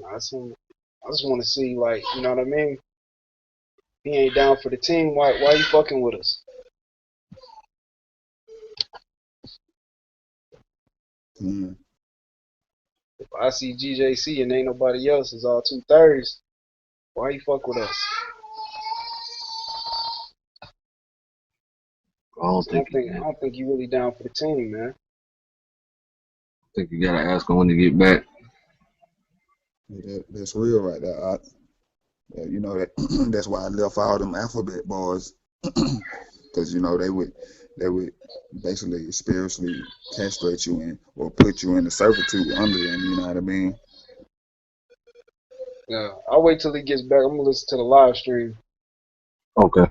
I just want to see, like, you know what I mean? He ain't down for the team. Why you fucking with us? Mm. If I see GJC and ain't nobody else, it's all 2/3. Why you fuck with us? I don't 'Cause think I don't think you really down for the team, man. you gotta ask him when to get back. That's real right there. That that's why I left all them alphabet bars, because they would basically spiritually castrate you in or put you in the servitude under them. You know what I mean? Yeah, I'll wait till he gets back. I'm gonna listen to the live stream. Okay.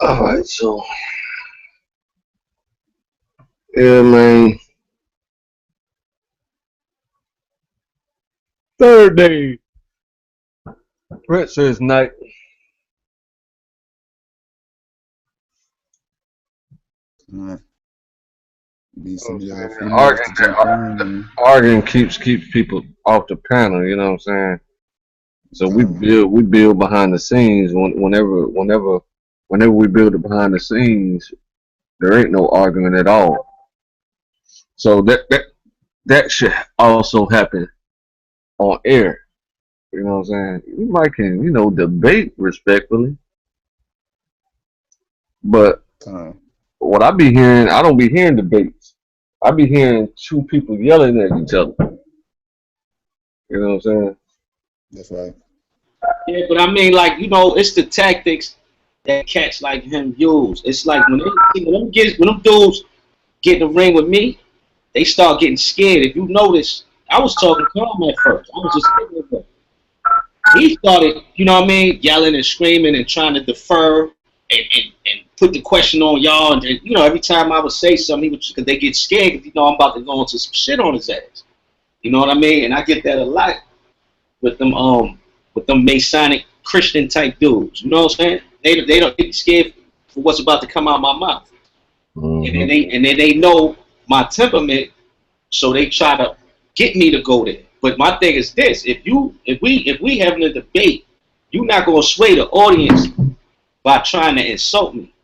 All right. So, yeah, man. Thirdays. Brett says Nite. Need some of y'all Okay. females to jump in and Arguing keeps people off the panel. You know what I'm saying? So uh, we build behind the scenes. Whenever we build it behind the scenes, there ain't no arguing at all. So that should also happen on air. You know what I'm saying? You might can debate respectfully, but uh, what I be hearing, I don't be hearing debates. I be hearing two people yelling at each other. You know what I'm saying? that's right. Yeah, but I mean, like, it's the tactics that cats like him use. It's like when them dudes get in the ring with me, they start getting scared. If you notice, I was talking calm at first. I was just sitting there. He started, yelling and screaming and trying to defer and put the question on y'all. And every time I would say something, because they get scared, because I'm about to go into some shit on his ass. You know what I mean? And I get that a lot with them Masonic Christian type dudes. You know what I'm saying? They don't get scared for what's about to come out of my mouth. Mm-hmm. And then they know my temperament, so they try to get me to go there. But my thing is this: if we having a debate, you're not gonna sway the audience by trying to insult me.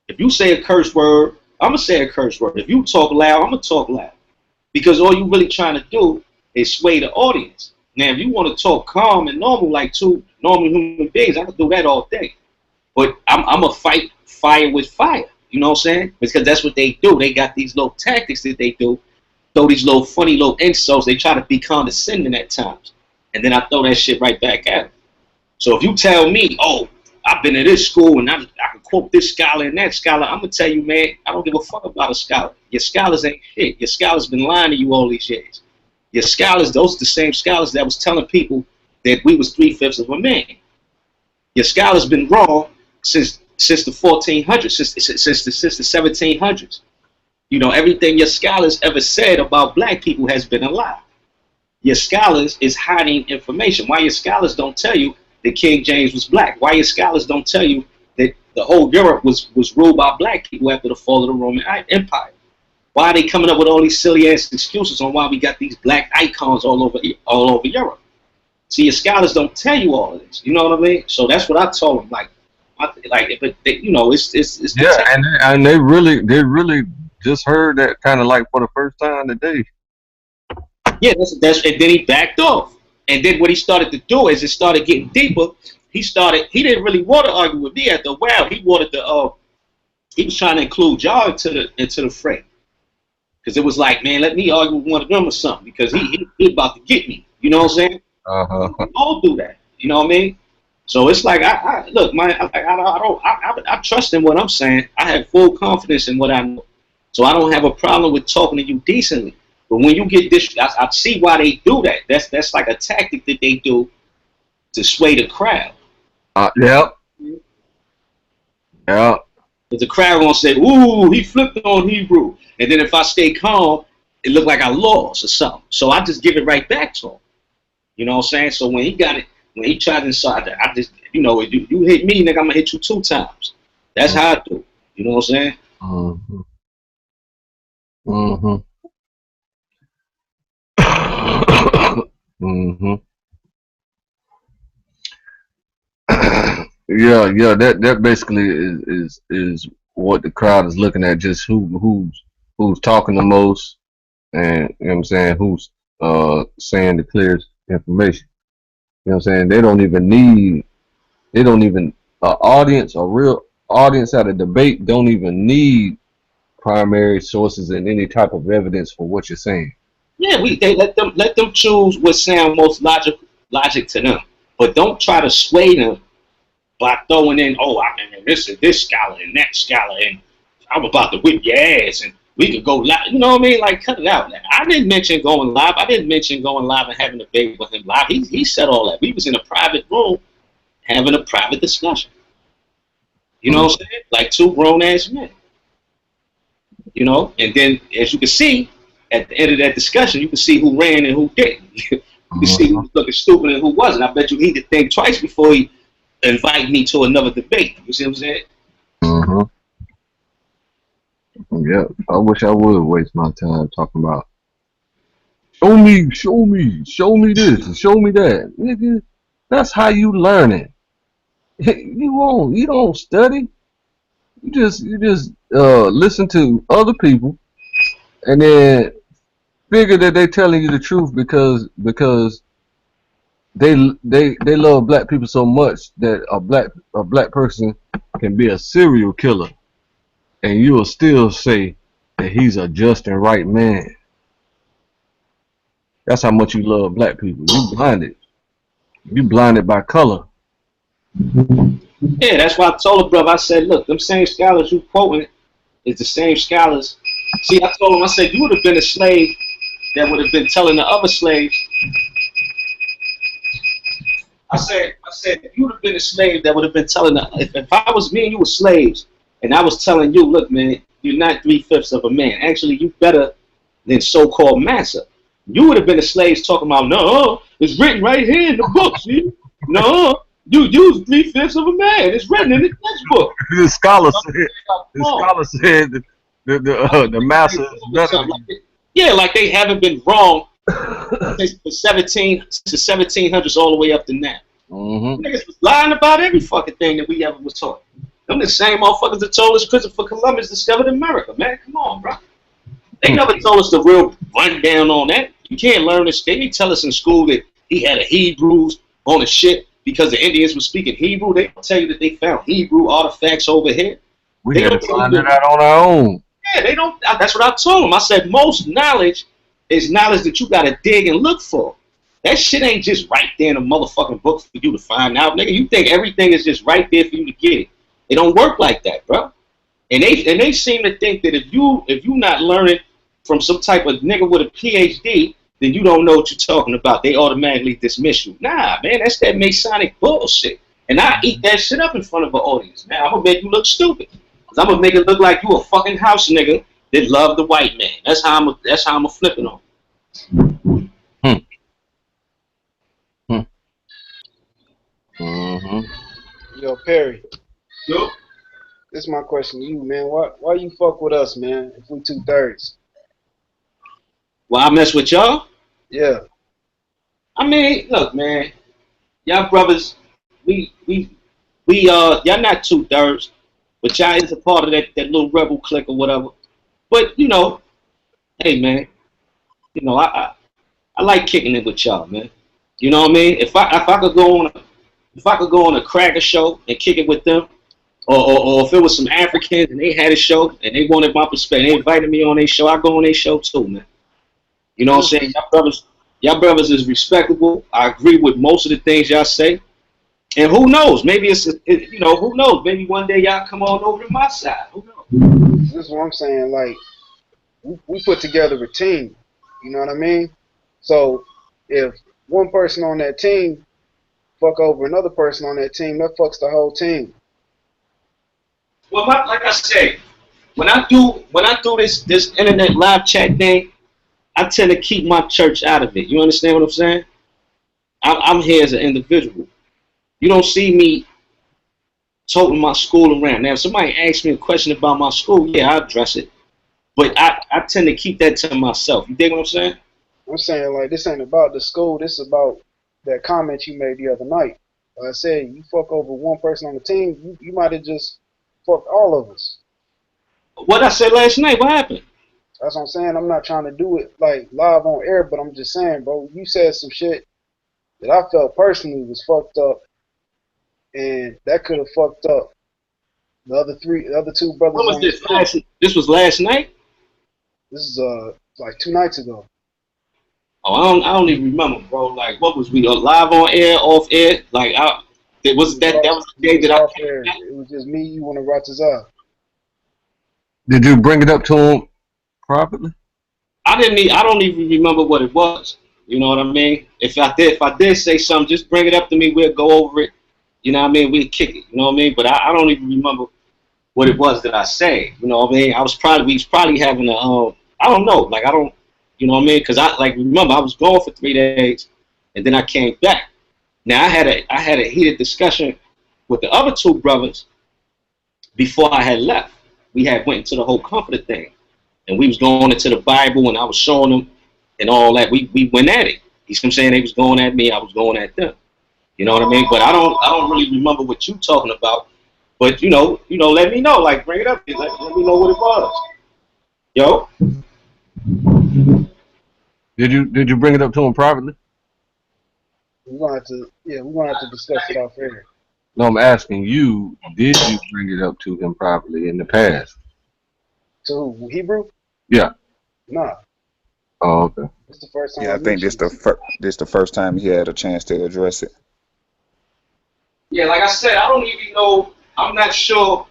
If you say a curse word, I'm gonna say a curse word. If you talk loud, I'm gonna talk loud. Because all you really trying to do is sway the audience. Now, if you want to talk calm and normal like two normal human beings, I can do that all day. But I'm a fight fire with fire. You know what I'm saying? Because that's what they do. They got these little tactics that they do. Throw these little funny little insults. They try to be condescending at times. And then I throw that shit right back at them. So if you tell me, oh, I've been to this school and I can quote this scholar and that scholar, I'm going to tell you, man, I don't give a fuck about a scholar. Your scholars ain't shit. Your scholars been lying to you all these years. Your scholars, those are the same scholars that was telling people that we was 3/5 of a man. Your scholars been wrong since the 1400s, since the 1700s. Everything your scholars ever said about black people has been a lie. Your scholars is hiding information. Why your scholars don't tell you that King James was black? Why your scholars don't tell you that the whole Europe was ruled by black people after the fall of the Roman Empire? Why are they coming up with all these silly ass excuses on why we got these black icons all over Europe? See, your scholars don't tell you all of this. You know what I mean? So that's what I told them. But it's Yeah, and they really just heard that kind of like for the first time today. Yeah, that's and then he backed off. And then what he started to do is it started getting deeper. He didn't really want to argue with me after a while. He was trying to include y'all into the fray. Because it was like, man, let me argue with one of them or something, because he about to get me. You know what I'm saying? Uh-huh. We all do that. You know what I mean? So it's like, look, man, I trust in what I'm saying. I have full confidence in what I know. So I don't have a problem with talking to you decently. But when you get this, I see why they do that. That's like a tactic that they do to sway the crowd. Yep. Because the crowd gonna say, "Ooh, he flipped on Hebrew," and then if I stay calm, it look like I lost or something. So I just give it right back to him. You know what I'm saying? So when he tried to inside, I just, you hit me, nigga, I'm gonna hit you 2 times. That's how I do. You know what I'm saying? Mm-hmm. Mm-hmm. Mm-hmm. Yeah. That basically is what the crowd is looking at. Just who's talking the most, and you know what I'm saying, who's saying the clearest information. You know what I'm saying? They don't even audience, a real audience at a debate don't even need primary sources and any type of evidence for what you're saying. Yeah, they let them choose what sound most logic to them, but don't try to sway them by throwing in, oh, I mean, this scholar and that scholar, and I'm about to whip your ass, and We could go live. You know what I mean? Like, cut it out. I didn't mention going live. I didn't mention going live and having a debate with him live. He said all that. We was in a private room having a private discussion. You know what I'm saying? Like two grown-ass men. You know? And then, as you can see, at the end of that discussion, you can see who ran and who didn't. You can see who was looking stupid and who wasn't. I bet you he did think twice before he invited me to another debate. You see what I'm saying? Yeah, I wish I would waste my time talking about show me this, and show me that. Nigga, that's how you learn it. You don't study. You just listen to other people and then figure that they telling you the truth because they love black people so much that a black person can be a serial killer and you will still say that he's a just and right man. That's how much you love black people. You blinded. You blinded by color. Yeah, that's why I told her, brother, I said, look, them same scholars you quoting is the same scholars. See, I told him, I said, you would have been a slave that would have been telling the other slaves. I said, you would have been a slave that would have been telling the, if I was me and you were slaves, and I was telling you, look, man, you're not 3/5 of a man. Actually, you better than so-called massa. You would have been the slaves talking about, no, it's written right here in the book, see? No, you use 3/5 of a man. It's written in the textbook. The scholar said the master is better than you. Yeah, like they haven't been wrong since the 1700s all the way up to now. Niggas was lying about every fucking thing that we ever was taught. Them the same motherfuckers that told us Christopher Columbus discovered America, man. Come on, bro. They never told us the real rundown on that. You can't learn this. They didn't tell us in school that he had a Hebrews on the ship because the Indians were speaking Hebrew. They don't tell you that they found Hebrew artifacts over here. We had to find it out on our own. Yeah, they don't. That's what I told them. I said most knowledge is knowledge that you gotta dig and look for. That shit ain't just right there in a motherfucking book for you to find out, nigga. You think everything is just right there for you to get it. It don't work like that, bro. And they seem to think that if you not learning from some type of nigga with a PhD, then you don't know what you're talking about. They automatically dismiss you. Nah, man, that's that Masonic bullshit. And I eat that shit up in front of an audience. Now I'm gonna make you look stupid. Cause I'm gonna make it look like you a fucking house nigga that love the white man. That's how I'm flip it on. Yo, Perry. Yo. This is my question to you, man. Why you fuck with us, man, if we 2/3? Why I mess with y'all? Yeah. I mean, look, man. Y'all brothers, we y'all not 2/3, but y'all is a part of that little rebel clique or whatever. But you know, hey man, you know, I like kicking it with y'all, man. You know what I mean? If I could go on a cracker show and kick it with them, or if it was some Africans and they had a show and they wanted my perspective, they invited me on their show, I go on their show too, man. You know what I'm saying? Y'all brothers is respectable. I agree with most of the things y'all say. And who knows? Maybe you know, who knows? Maybe one day y'all come on over to my side. Who knows? This is what I'm saying. Like, we put together a team. You know what I mean? So if one person on that team fuck over another person on that team, that fucks the whole team. Well, like I said, when I do this internet live chat thing, I tend to keep my church out of it. You understand what I'm saying? I'm here as an individual. You don't see me toting my school around. Now, if somebody asks me a question about my school, yeah, I'll address it. But I tend to keep that to myself. You dig what I'm saying? I'm saying, like, this ain't about the school. This is about that comment you made the other night. Like I said, you fuck over one person on the team, you might have just fucked all of us. What I said last night, what happened? That's what I'm saying. I'm not trying to do it, like, live on air, but I'm just saying, bro, you said some shit that I felt personally was fucked up, and that could have fucked up the other two brothers. What was this? This was last night? This is like 2 nights ago. Oh, I don't even remember, bro. Like, what was we live on air, off air? Like, that was the day that I came back. It was just me, you, and Ratazar. Did you bring it up to him privately? I don't even remember what it was. You know what I mean? If I did say something, just bring it up to me. We'll go over it. You know what I mean? We'll kick it. You know what I mean? But I don't even remember what it was that I said. You know what I mean? We was probably having a I don't know. Like I don't, you know what I mean? Because I like remember I was gone for 3 days, and then I came back. Now I had a heated discussion with the other two brothers before I had left. We had went into the whole comforter thing, and we was going into the Bible, and I was showing them and all that. We went at it. You see what I'm saying? They was going at me, I was going at them. You know what I mean? But I don't really remember what you talking about. But let me know. Like bring it up. Let me know what it was. Yo. Did you bring it up to him privately? We're gonna have to discuss it off air. No, I'm asking you, did you bring it up to him privately in the past? To who? Hebrew? Yeah. Nah. Oh, okay. This is the first time Yeah, I I think meet you. this the first time he had a chance to address it. Yeah, like I said, I don't even know. I'm not sure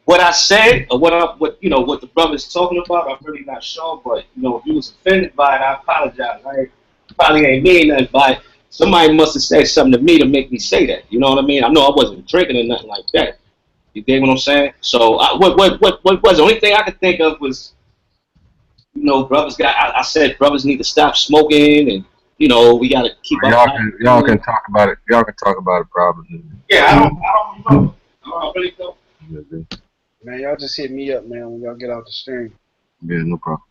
what I said or what the brother's talking about. I'm really not sure. But if you was offended by it, I apologize. I probably ain't mean nothing by it. Somebody must have said something to me to make me say that. You know what I mean? I know I wasn't drinking or nothing like that. You get what I'm saying? So what was the only thing I could think of was brothers I said brothers need to stop smoking and we got to keep up. Y'all can talk about it. Y'all can talk about it privately. Yeah, I don't remember. I really don't. Man, y'all just hit me up, man, when y'all get out the stream. Yeah, no problem.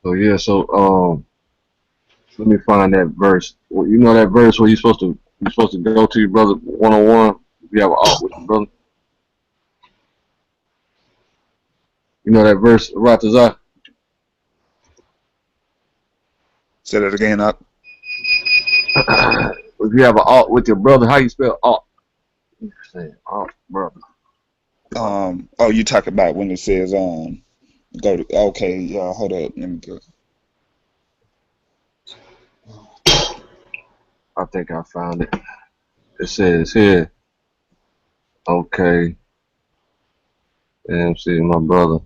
So yeah, let me find that verse. Well, you know that verse where you're supposed to go to your brother 1-on-1 if you have an art with your brother. You know that verse, Ratazah? Say that again, up. If you have an art with your brother, how you spell art? Say art, brother. Oh, you talk about when it says go to, okay, yeah, hold up, let me go. I think I found it. It says here, okay, and see my brother.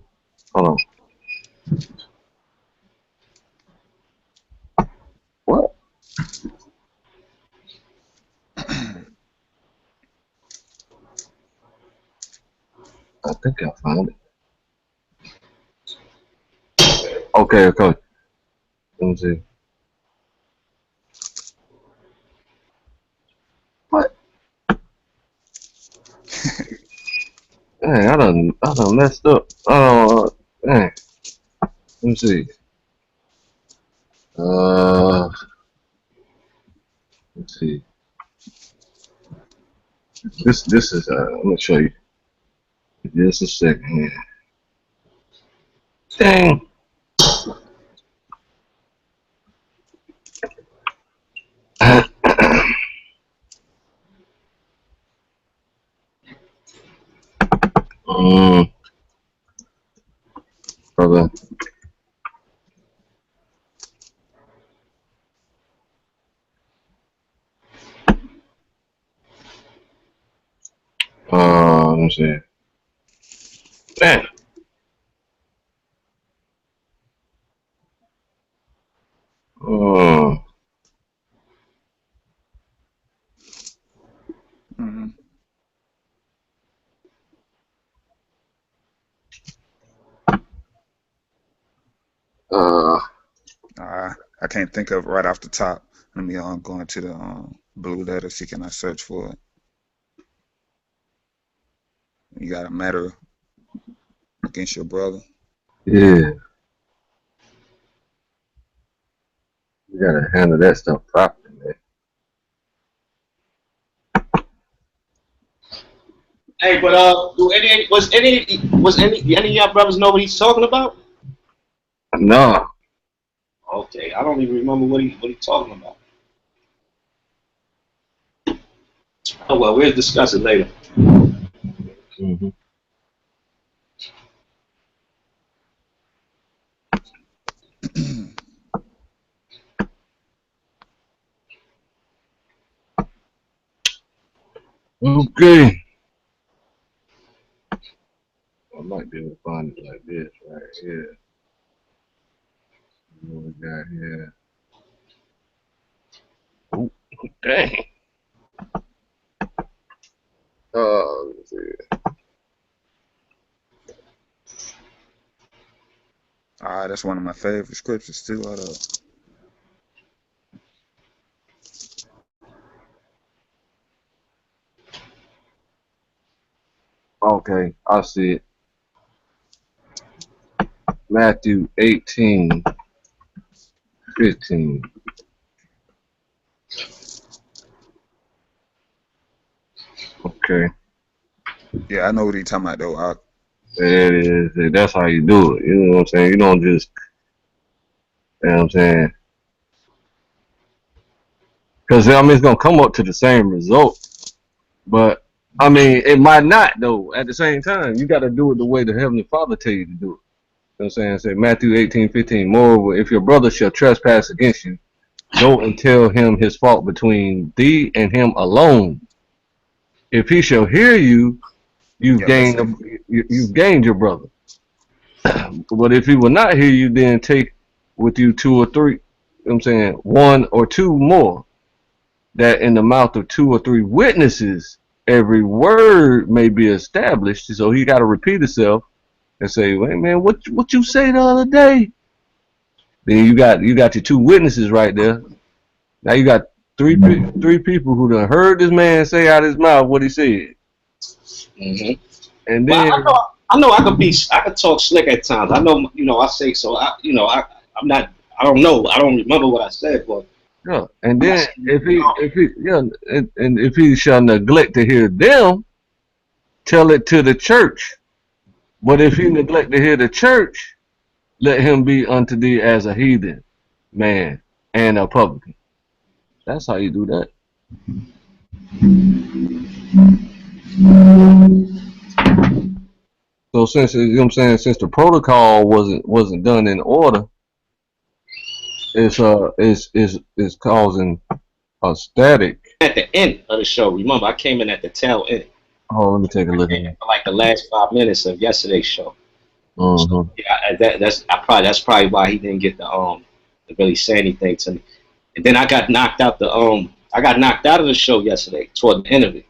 Hold on. What? I think I found it. Okay. Let me see. What? Dang, I done messed up. Dang. Let me see. Let's see. This is I'm gonna show you. Just a second here. Dang. Brother. Let me see. Dang. Mm-hmm. I can't think of it right off the top. Let me go into the blue letter, see can I search for it. You got a matter against your brother. Yeah. You gotta handle that stuff properly, man. Hey, but any of y'all brothers know what he's talking about? No. Okay, I don't even remember what he talking about. Oh well, we'll discuss it later. Mm-hmm. Okay. might be able to find it like this right here. What we got here? Oh, dang. Let's see. That's one of my favorite scriptures too. Hold up. Okay, I see it. Matthew 18:15. Okay. Yeah, I know what he's talking about though. There it is. That's how you do it. You know what I'm saying? You don't just, you know what I'm saying? Because, I mean, it's going to come up to the same result. But, I mean, it might not, though. At the same time, you got to do it the way the Heavenly Father tell you to do it. You know what I'm saying? Say Matthew 18:15. Moreover, if your brother shall trespass against you, go and tell him his fault between thee and him alone. If he shall hear you, you've gained your brother. But if he will not hear you, then take with you two or three, you know what I'm saying, one or two more, that in the mouth of two or three witnesses every word may be established. So he got to repeat himself and say, "Wait, man, what you say the other day?" Then you got your two witnesses right there. Now you got three people who done heard this man say out his mouth what he said. Mm-hmm. And Well, then I know I could talk slick at times. I know, I say so. I'm not. I don't know. I don't remember what I said, but yeah. And then if he shall neglect to hear them, tell it to the church. But if he neglect to hear the church, let him be unto thee as a heathen man and a publican. That's how you do that. So since, you know what I'm saying, since the protocol wasn't done in order, it's causing a static. at the end of the show, remember, I came in at the tail end. Oh, let me take a look at it. For like the last 5 minutes of yesterday's show. Mm-hmm. Yeah, that's probably why he didn't get to really say anything to me. And then I got knocked out of the show yesterday toward the end of it.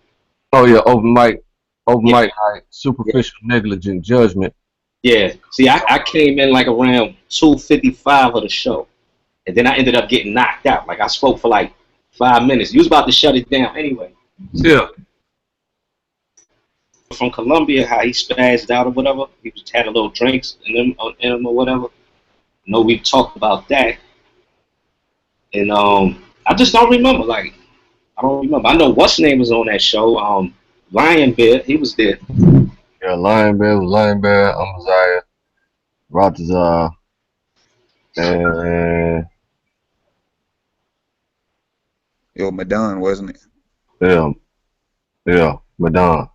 Oh yeah, open mic night, superficial negligent judgment. Yeah. See, I came in like around 2:55 of the show, and then I ended up getting knocked out. Like I spoke for like 5 minutes. You was about to shut it down anyway. Yeah. From Colombia, how he spazzed out or whatever. He just had a little drinks in him or whatever. We talked about that, and I just don't remember. Like I don't remember. I know what's name was on that show. Lion Bear, he was there. Yeah, Lion Bear, Amaziah, Ratazar, and Madon, wasn't it? yeah, Madon.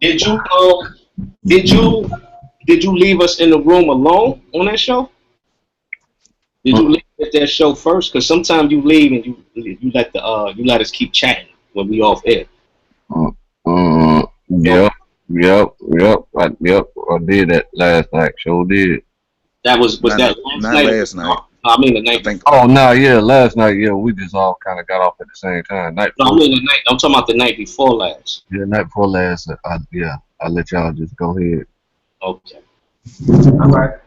Did you leave us in the room alone on that show? Did you leave at that show first? Because sometimes you leave and you let us keep chatting when we off air. Yep. I did that last night. Sure did. That was not that last night. I mean the night. Last night. Yeah, we just all kind of got off at the same time. I mean the night. I'm talking about the night before last. Yeah, night before last. I'll let y'all just go ahead. Okay. All right.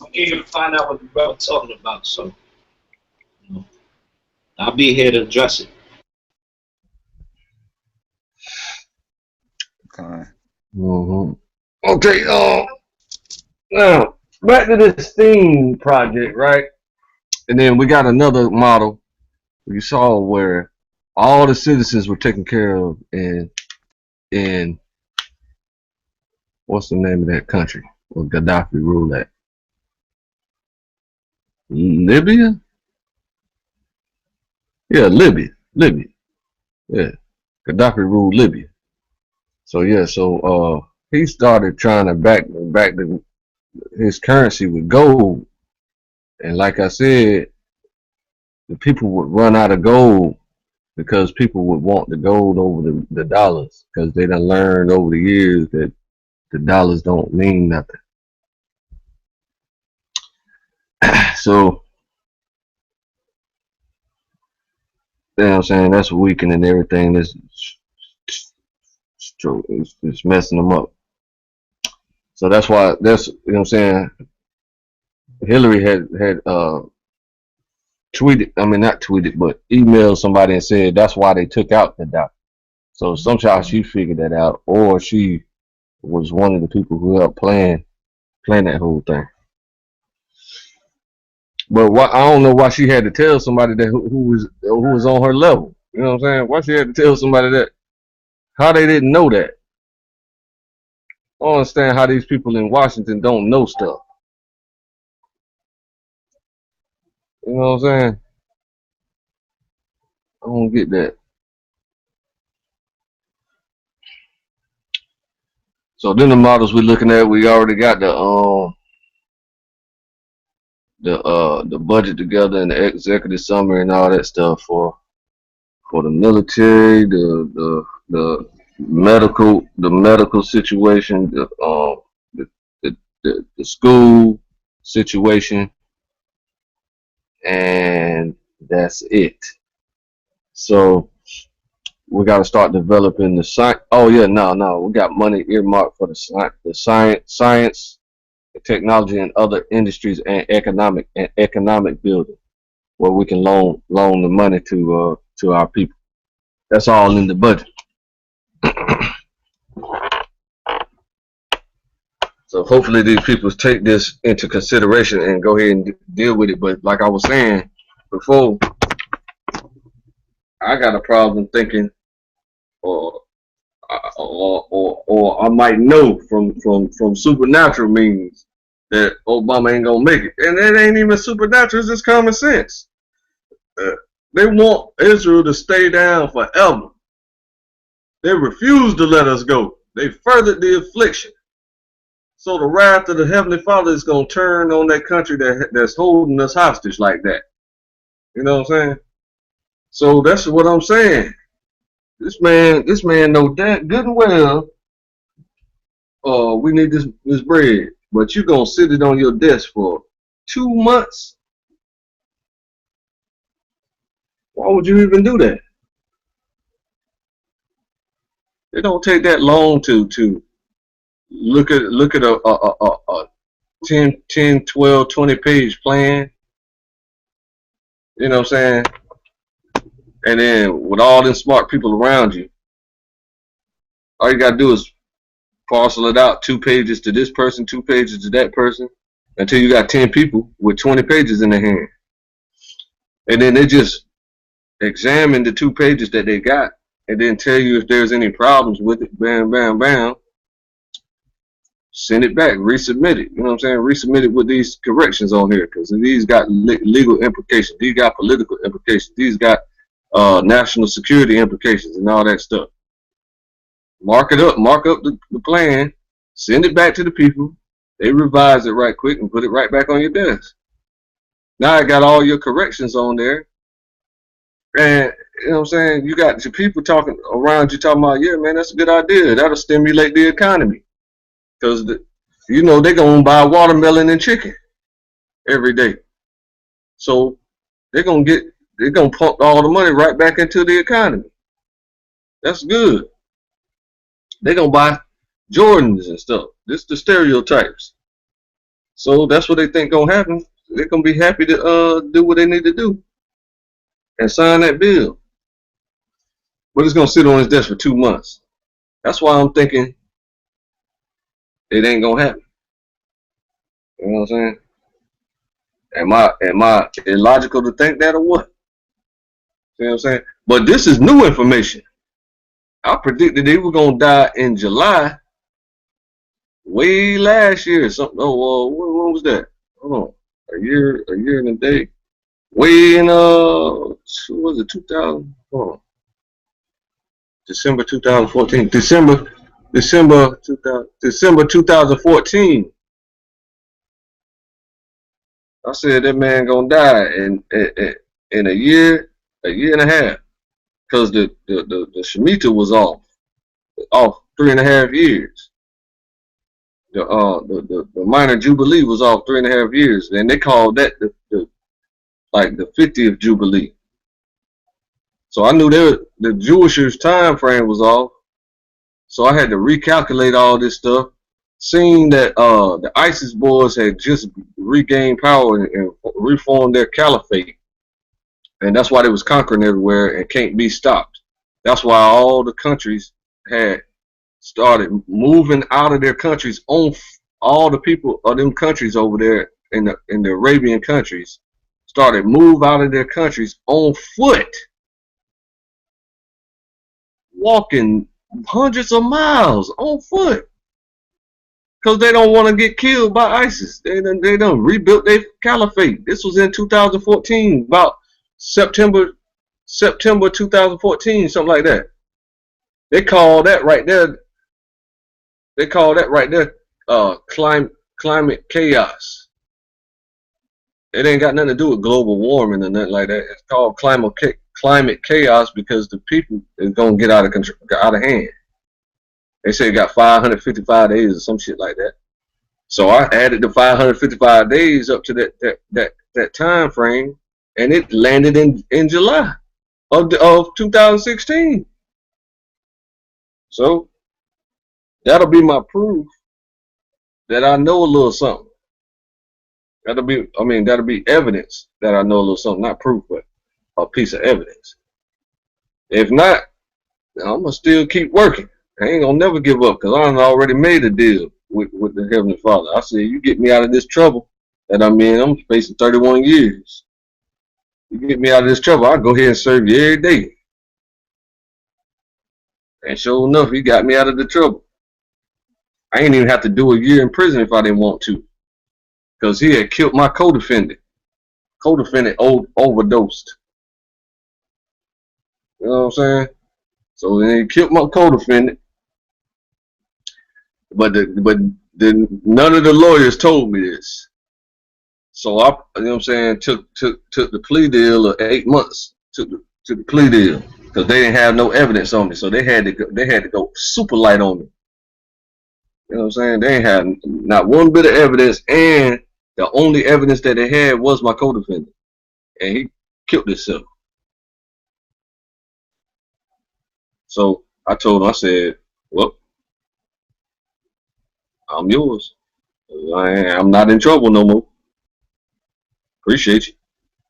I'm eager to find out what the brother talking about. So I'll be here to address it. Okay. Mm-hmm. Okay. Now back to this S.T.E.A.M project, right? And then we got another model you saw where all the citizens were taken care of in what's the name of that country where Gaddafi ruled at? Libya? Yeah, Libya. Yeah. Gaddafi ruled Libya. So yeah, he started trying to back his currency with gold. And like I said, the people would run out of gold because people would want the gold over the dollars because they done learned over the years that the dollars don't mean nothing. So, you know what I'm saying, that's weakening everything. That's it's messing them up. So that's why, that's, you know what I'm saying, Hillary had tweeted, I mean not tweeted, but emailed somebody and said that's why they took out the doc. So somehow she figured that out, or she was one of the people who helped plan that whole thing. But why, I don't know why she had to tell somebody that who was on her level. You know what I'm saying? Why she had to tell somebody that? How they didn't know that? I don't understand how these people in Washington don't know stuff. You know what I'm saying? I don't get that. So then the models we're looking at, we already got the budget together and the executive summary and all that stuff for the military, the medical situation, the school situation, and that's it. So we got to start developing the science. Oh yeah, no, we got money earmarked for the science, technology, and other industries and economic building, where we can loan the money to our people. That's all in the budget. So hopefully these people take this into consideration and go ahead and deal with it. But like I was saying before, I got a problem thinking, or I might know from supernatural means that Obama ain't gonna make it, and it ain't even supernatural. It's just common sense. They want Israel to stay down forever. They refuse to let us go. They furthered the affliction. So the wrath of the Heavenly Father is going to turn on that country that's holding us hostage like that. You know what I'm saying? So that's what I'm saying. This man know that good and well, we need this bread, but you going to sit it on your desk for 2 months? Why would you even do that? It don't take that long to look at a 10, 12, 20 page plan. You know what I'm saying? And then with all them smart people around you, all you gotta do is parcel it out, 2 pages to this person, 2 pages to that person, until you got 10 people with 20 pages in their hand. And then they just examine the 2 pages that they got and then tell you if there's any problems with it. Bam, bam, bam. Send it back, resubmit it. You know what I'm saying? Resubmit it with these corrections on here, because these got legal implications. These got political implications. These got national security implications and all that stuff. Mark it up, mark up the plan, send it back to the people. They revise it right quick and put it right back on your desk. Now I got all your corrections on there. And you know what I'm saying? You got your people talking around you talking about, yeah, man, that's a good idea. That'll stimulate the economy. Because, you know, they're going to buy watermelon and chicken every day. So they're going to pump all the money right back into the economy. That's good. They're going to buy Jordans and stuff. This is the stereotypes. So that's what they think going to happen. They're going to be happy to do what they need to do and sign that bill. But it's going to sit on his desk for 2 months. That's why I'm thinking it ain't going to happen. You know what I'm saying? Am I illogical to think that or what? You know what I'm saying? But this is new information. I predicted they were going to die in July way last year or something. Oh, when was that? Hold on. A year and a day. Way in, what was it, 2000? Hold on. December 2014. December 2014. I said that man gonna die in a year and a half, because the Shemitah was off 3.5 years. The minor jubilee was off 3.5 years, and they called that like the 50th jubilee. So I knew the Jewishers' time frame was off. So I had to recalculate all this stuff. Seeing that the ISIS boys had just regained power and reformed their caliphate, and that's why they was conquering everywhere and can't be stopped. That's why all the countries had started moving out of their countries on all the people of them countries over there in the Arabian countries started move out of their countries on foot, walking hundreds of miles on foot, because they don't want to get killed by ISIS. They done rebuilt their caliphate. This was in 2014, about September 2014, something like that. They call that right there. They call that right there climate chaos. It ain't got nothing to do with global warming or nothing like that. It's called climate chaos because the people is gonna get out of control, out of hand. They say it got 555 days or some shit like that. So I added the 555 days up to that time frame, and it landed in July of 2016. So that'll be my proof that I know a little something. That'll be evidence that I know a little something, not proof, but a piece of evidence. If not, I'm gonna still keep working. I ain't gonna never give up because I already made a deal with the Heavenly Father. I said, you get me out of this trouble that I'm in. I'm facing 31 years. You get me out of this trouble, I'll go ahead and serve you every day. And sure enough, he got me out of the trouble. I ain't even have to do a year in prison if I didn't want to, because he had killed my co-defendant. Co-defendant overdosed. You know what I'm saying? So then he killed my co-defendant. But none of the lawyers told me this. So I, you know what I'm saying, took the plea deal of 8 months. Took the plea deal because they didn't have no evidence on me. So they had to go super light on me. You know what I'm saying? They ain't had not one bit of evidence, and the only evidence that they had was my co-defendant, and he killed himself. So I told him, I said, well, I'm yours. I'm not in trouble no more. Appreciate you.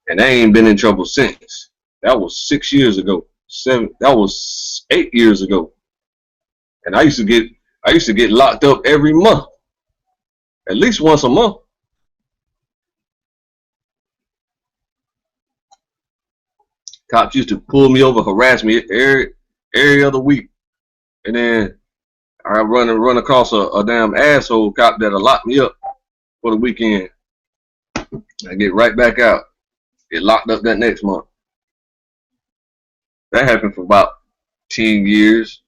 And I ain't been in trouble since. That was 6 years ago. That was 8 years ago. And I used to get locked up every month. At least once a month. Cops used to pull me over, harass me every other week. And then I run across a damn asshole cop that'll lock me up for the weekend. I get right back out. Get locked up that next month. That happened for about 10 years.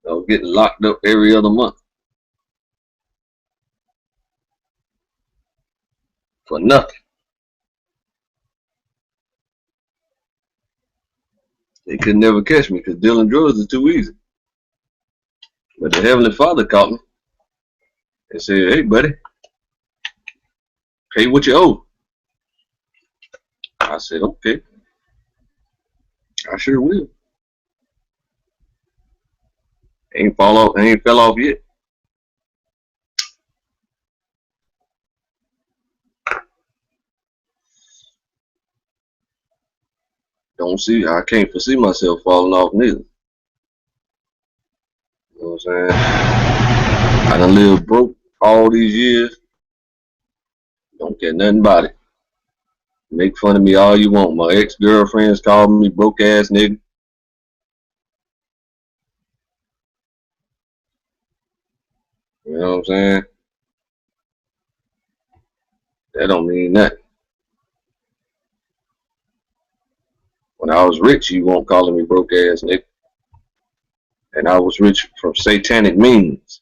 I was getting locked up every other month. For nothing. They could never catch me because dealing drugs is too easy. But the Heavenly Father caught me and said, hey, buddy, pay what you owe. I said, okay. I sure will. Ain't fell off yet. I can't foresee myself falling off neither. You know what I'm saying? I done lived broke all these years. Don't care nothing about it. Make fun of me all you want. My ex-girlfriends call me broke ass nigga. You know what I'm saying? That don't mean nothing. When I was rich, you won't call me broke ass nigga. And I was rich from satanic means.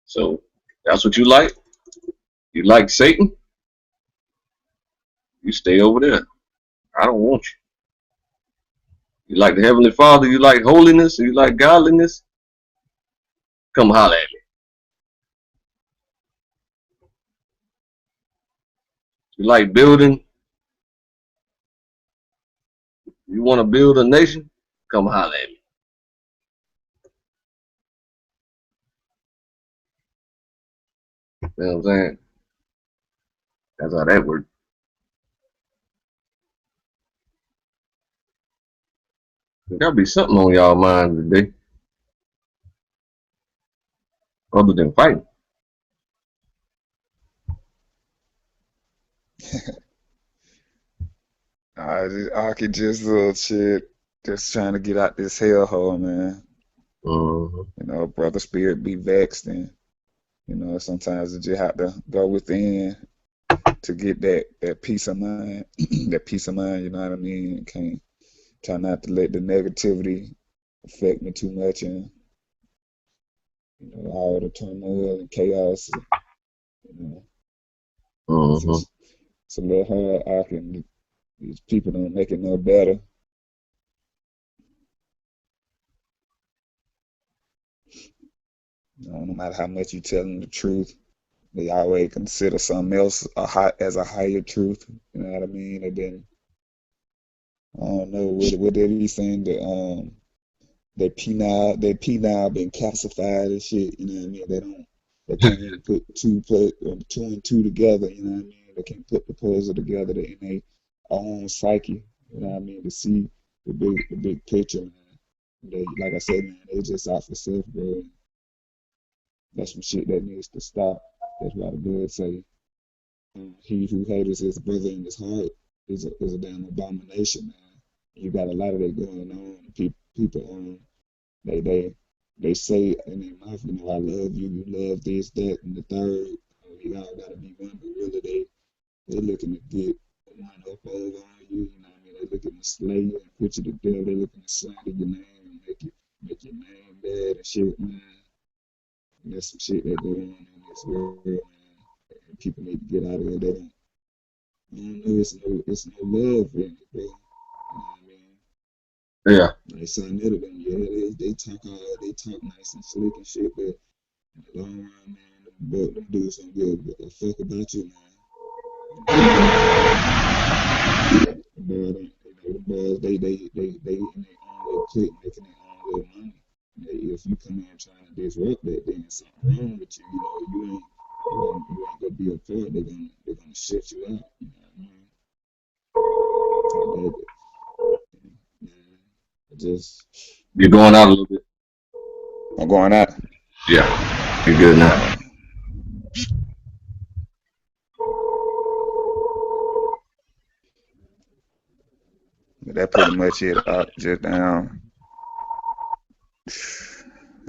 So that's what you like? You like Satan? You stay over there. I don't want you. You like the Heavenly Father? You like holiness? You like godliness? Come holler at me. You like building? You want to build a nation? Come holler at me. You know what I'm saying? That's how that works. There gotta be something on y'all minds today, other than fighting. I could just little shit, just trying to get out this hellhole, man. Mm-hmm. You know, brother spirit be vexed, and you know, sometimes you just have to go within to get that peace of mind, that peace of mind. You know what I mean? Can't try not to let the negativity affect me too much, and you know, all the turmoil and chaos. You know, it's Mm-hmm. just, it's a little hard. I can these people don't make it no better. You know, no matter how much you tell them the truth, they always consider something else as a higher truth. You know what I mean? And then I don't know what they be saying that their penile been calcified and shit. You know what I mean? They can't even put two and two together. You know what I mean? They can't put the puzzle together in their own psyche. You know what I mean? To see the big picture, man. They, like I said, man, they just out for self, bro. That's some shit that needs to stop. That's why the Lord say, he who hateth his brother in his heart is a damn abomination, man. You got a lot of that going on. People they they they say in their mouth, you know, I love you, you love this, that, and the third. We all gotta be one, but really they looking to get one up over on you. You know what I mean? They looking to slay you and put you to death. They looking to slander your name and make your name bad and shit, man. And there's some shit that go on in this world, man. And people need to get out of it. I don't know, it's no love in it, bro. You know what I mean? Yeah. Like Sonetta them, yeah, they talk nice and slick and shit, but in the long run, man, them dudes don't give a fuck about you, man. The boy don't, you know, the boys they in their own little clique making their own little money. If you come in trying to disrupt that, then something wrong with you. You know, you ain't gonna be a part. They're gonna shut you out. You know what I mean? Yeah, I just You're going out a little bit. I'm going out. Yeah. You're good now. But that pretty much it. Just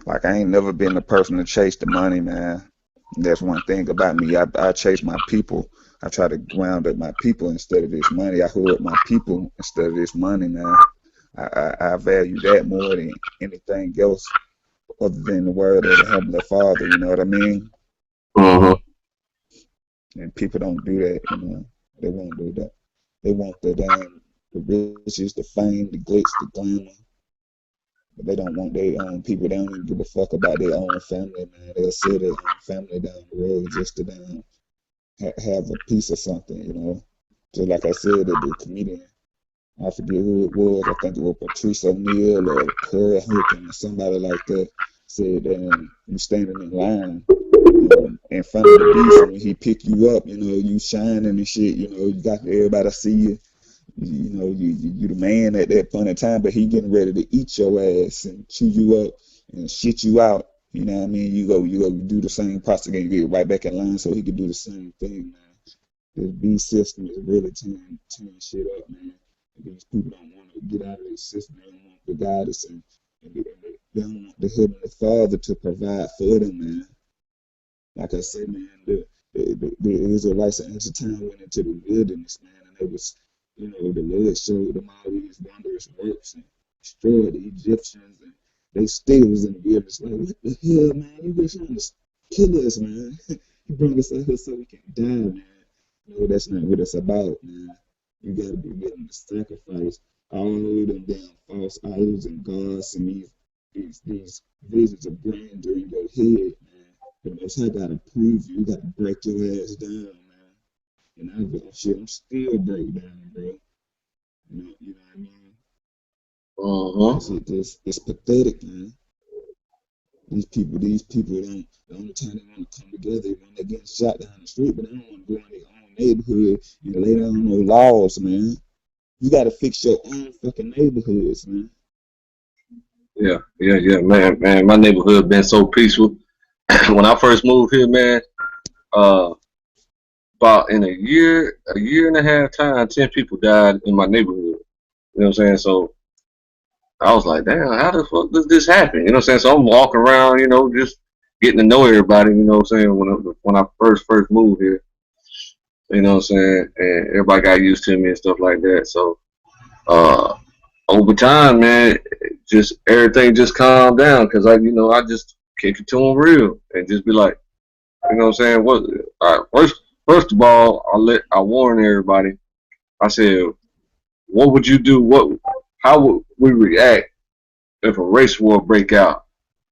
like I ain't never been the person to chase the money, man. That's one thing about me. I chase my people. I try to ground up my people instead of this money. I hoard my people instead of this money, man. I value that more than anything else other than the word of the Heavenly Father. You know what I mean? Mm-hmm. And people don't do that. You know, they won't do that. They want the riches, the fame, the glitz, the glamour. But they don't want their own people. They don't even give a fuck about their own family, man. They'll sell their own family down the road just to have a piece of something, you know. Just like I said, the comedian, I forget who it was. I think it was Patrice O'Neal or Corey Holcomb or somebody like that said you standing in line in front of the beast, and when he pick you up, you know, you shining and shit, you know, you got everybody see you. You know, you the man at that point in time, but he getting ready to eat your ass and chew you up and shit you out. You know what I mean? You go do the same process again, you get right back in line so he can do the same thing, man. This B system is really tearing shit up, man. And these people don't want to get out of this system. They don't want the guidance they don't want the Heavenly Father to provide for them, man. Like I say, man, the Israelites at ancient time went into the wilderness, man, and it was, you know, the Lord showed them all these wondrous works and destroyed the Egyptians, and they still was in the wilderness. Like, what the hell, man? You been trying to kill us, man. You brought us out here so we can die, man. No, that's not what it's about, man. You gotta be willing to sacrifice all them damn false idols and gods and these visions of grandeur in your head, man. The Most High gotta prove you. You gotta break your ass down, man. And I go, shit, I'm still broke down, bro. You know what I mean? It's pathetic, man. These people don't. The only time they want to come together is when they're getting shot down the street, but they don't want to go in their own neighborhood and lay down no laws, man. You got to fix your own fucking neighborhoods, man. Yeah, man. My neighborhood been so peaceful. When I first moved here, man, about in a year and a half time, 10 people died in my neighborhood. You know what I'm saying? So I was like, damn, how the fuck does this happen? You know what I'm saying? So I'm walking around, you know, just getting to know everybody. You know what I'm saying? When I first moved here, you know what I'm saying? And everybody got used to me and stuff like that. So over time, man, just everything just calmed down because I just kick it to them real and just be like, you know what I'm saying? First of all, I warn everybody. I said, what would you do? How would we react if a race war break out?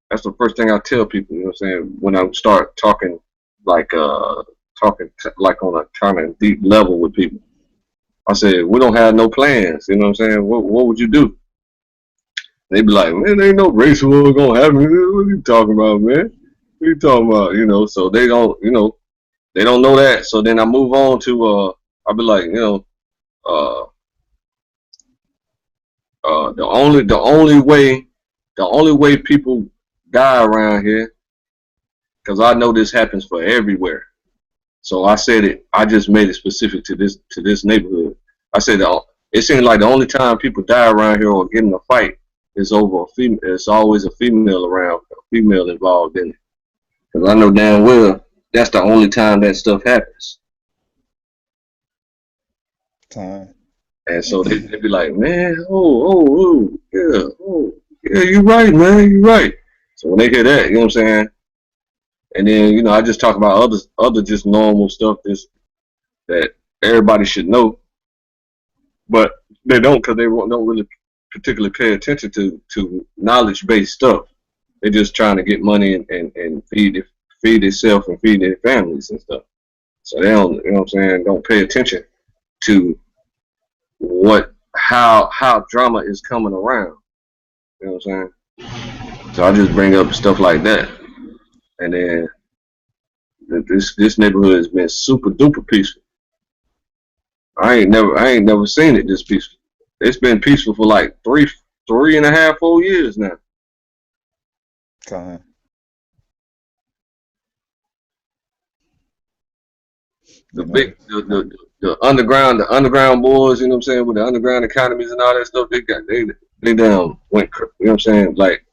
That's the first thing I tell people. You know what I'm saying? When I start talking like on a kind of deep level with people, I said, we don't have no plans. You know what I'm saying? What would you do? They be like, man, there ain't no race war gonna happen. What are you talking about, man? What are you talking about? You know, so they don't know that. So then I move on to I'll be like, the only way people die around here, because I know this happens for everywhere. So I said it. I just made it specific to this neighborhood. I said it seems like the only time people die around here or get in a fight is over a female. It's always a female around, a female involved in it. Because I know damn well that's the only time that stuff happens. Time. And so they be like, man, yeah, you're right, man, you're right. So when they hear that, you know what I'm saying? And then, I just talk about other just normal stuff that everybody should know, but they don't because they don't really particularly pay attention to knowledge-based stuff. They're just trying to get money and feed themselves and feed their families and stuff. So they don't, you know what I'm saying, don't pay attention to how drama is coming around. You know what I'm saying? So I just bring up stuff like that. And then this neighborhood has been super duper peaceful. I ain't never seen it this peaceful. It's been peaceful for like 3.5, 4 years now. Okay. The underground boys, you know what I'm saying, with the underground economies and all that stuff, they down went, you know what I'm saying, like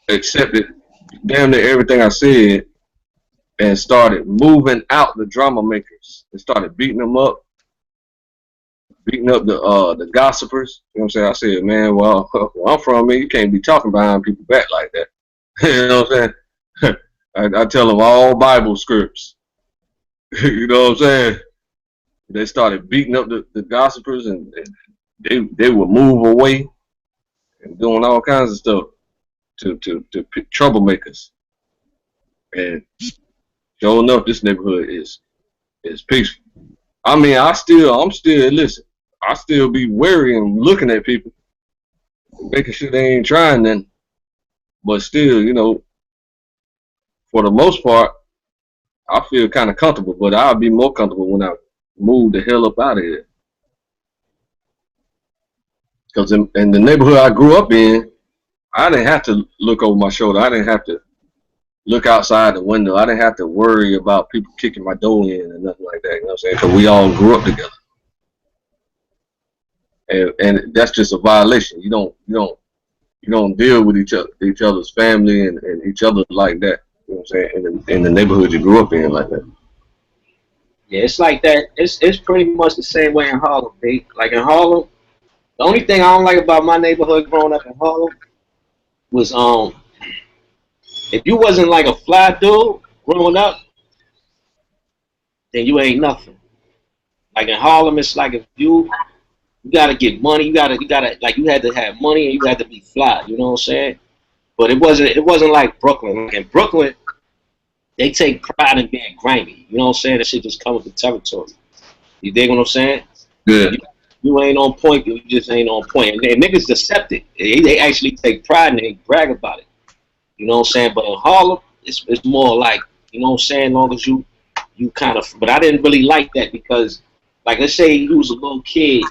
accepted damn near everything I said and started moving out the drama makers and started beating up the gossipers. You know what I'm saying? I said, man, well, where I'm from, man, you can't be talking behind people back like that. You know what I'm saying? I tell them all Bible scripts. You know what I'm saying? They started beating up the gossipers, and they would move away and doing all kinds of stuff to troublemakers. And sure enough, this neighborhood is peaceful. I mean, I'm still listen. I still be wary and looking at people, making sure they ain't trying nothing. But still, for the most part, I feel kind of comfortable. But I'll be more comfortable when I move the hell up out of here. Because in the neighborhood I grew up in, I didn't have to look over my shoulder. I didn't have to look outside the window. I didn't have to worry about people kicking my door in and nothing like that. You know what I'm saying? Because we all grew up together. And that's just a violation. You don't deal with each other's family and each other like that. You know what I'm saying? In the neighborhood you grew up in like that. Yeah, it's like that. It's pretty much the same way in Harlem, B. Like in Harlem, the only thing I don't like about my neighborhood growing up in Harlem was if you wasn't like a fly dude growing up, then you ain't nothing. Like in Harlem, it's like if you gotta get money, you gotta like you had to have money and you had to be fly. You know what I'm saying? But it wasn't like Brooklyn. Like in Brooklyn, they take pride in being grimy. You know what I'm saying? That shit just comes with the territory. You dig what I'm saying? Yeah. You ain't on point. You just ain't on point. And niggas accept it. They actually take pride and they brag about it. You know what I'm saying? But in Harlem, it's more like, you know what I'm saying, long as you kind of, but I didn't really like that because, like, let's say you was a little kid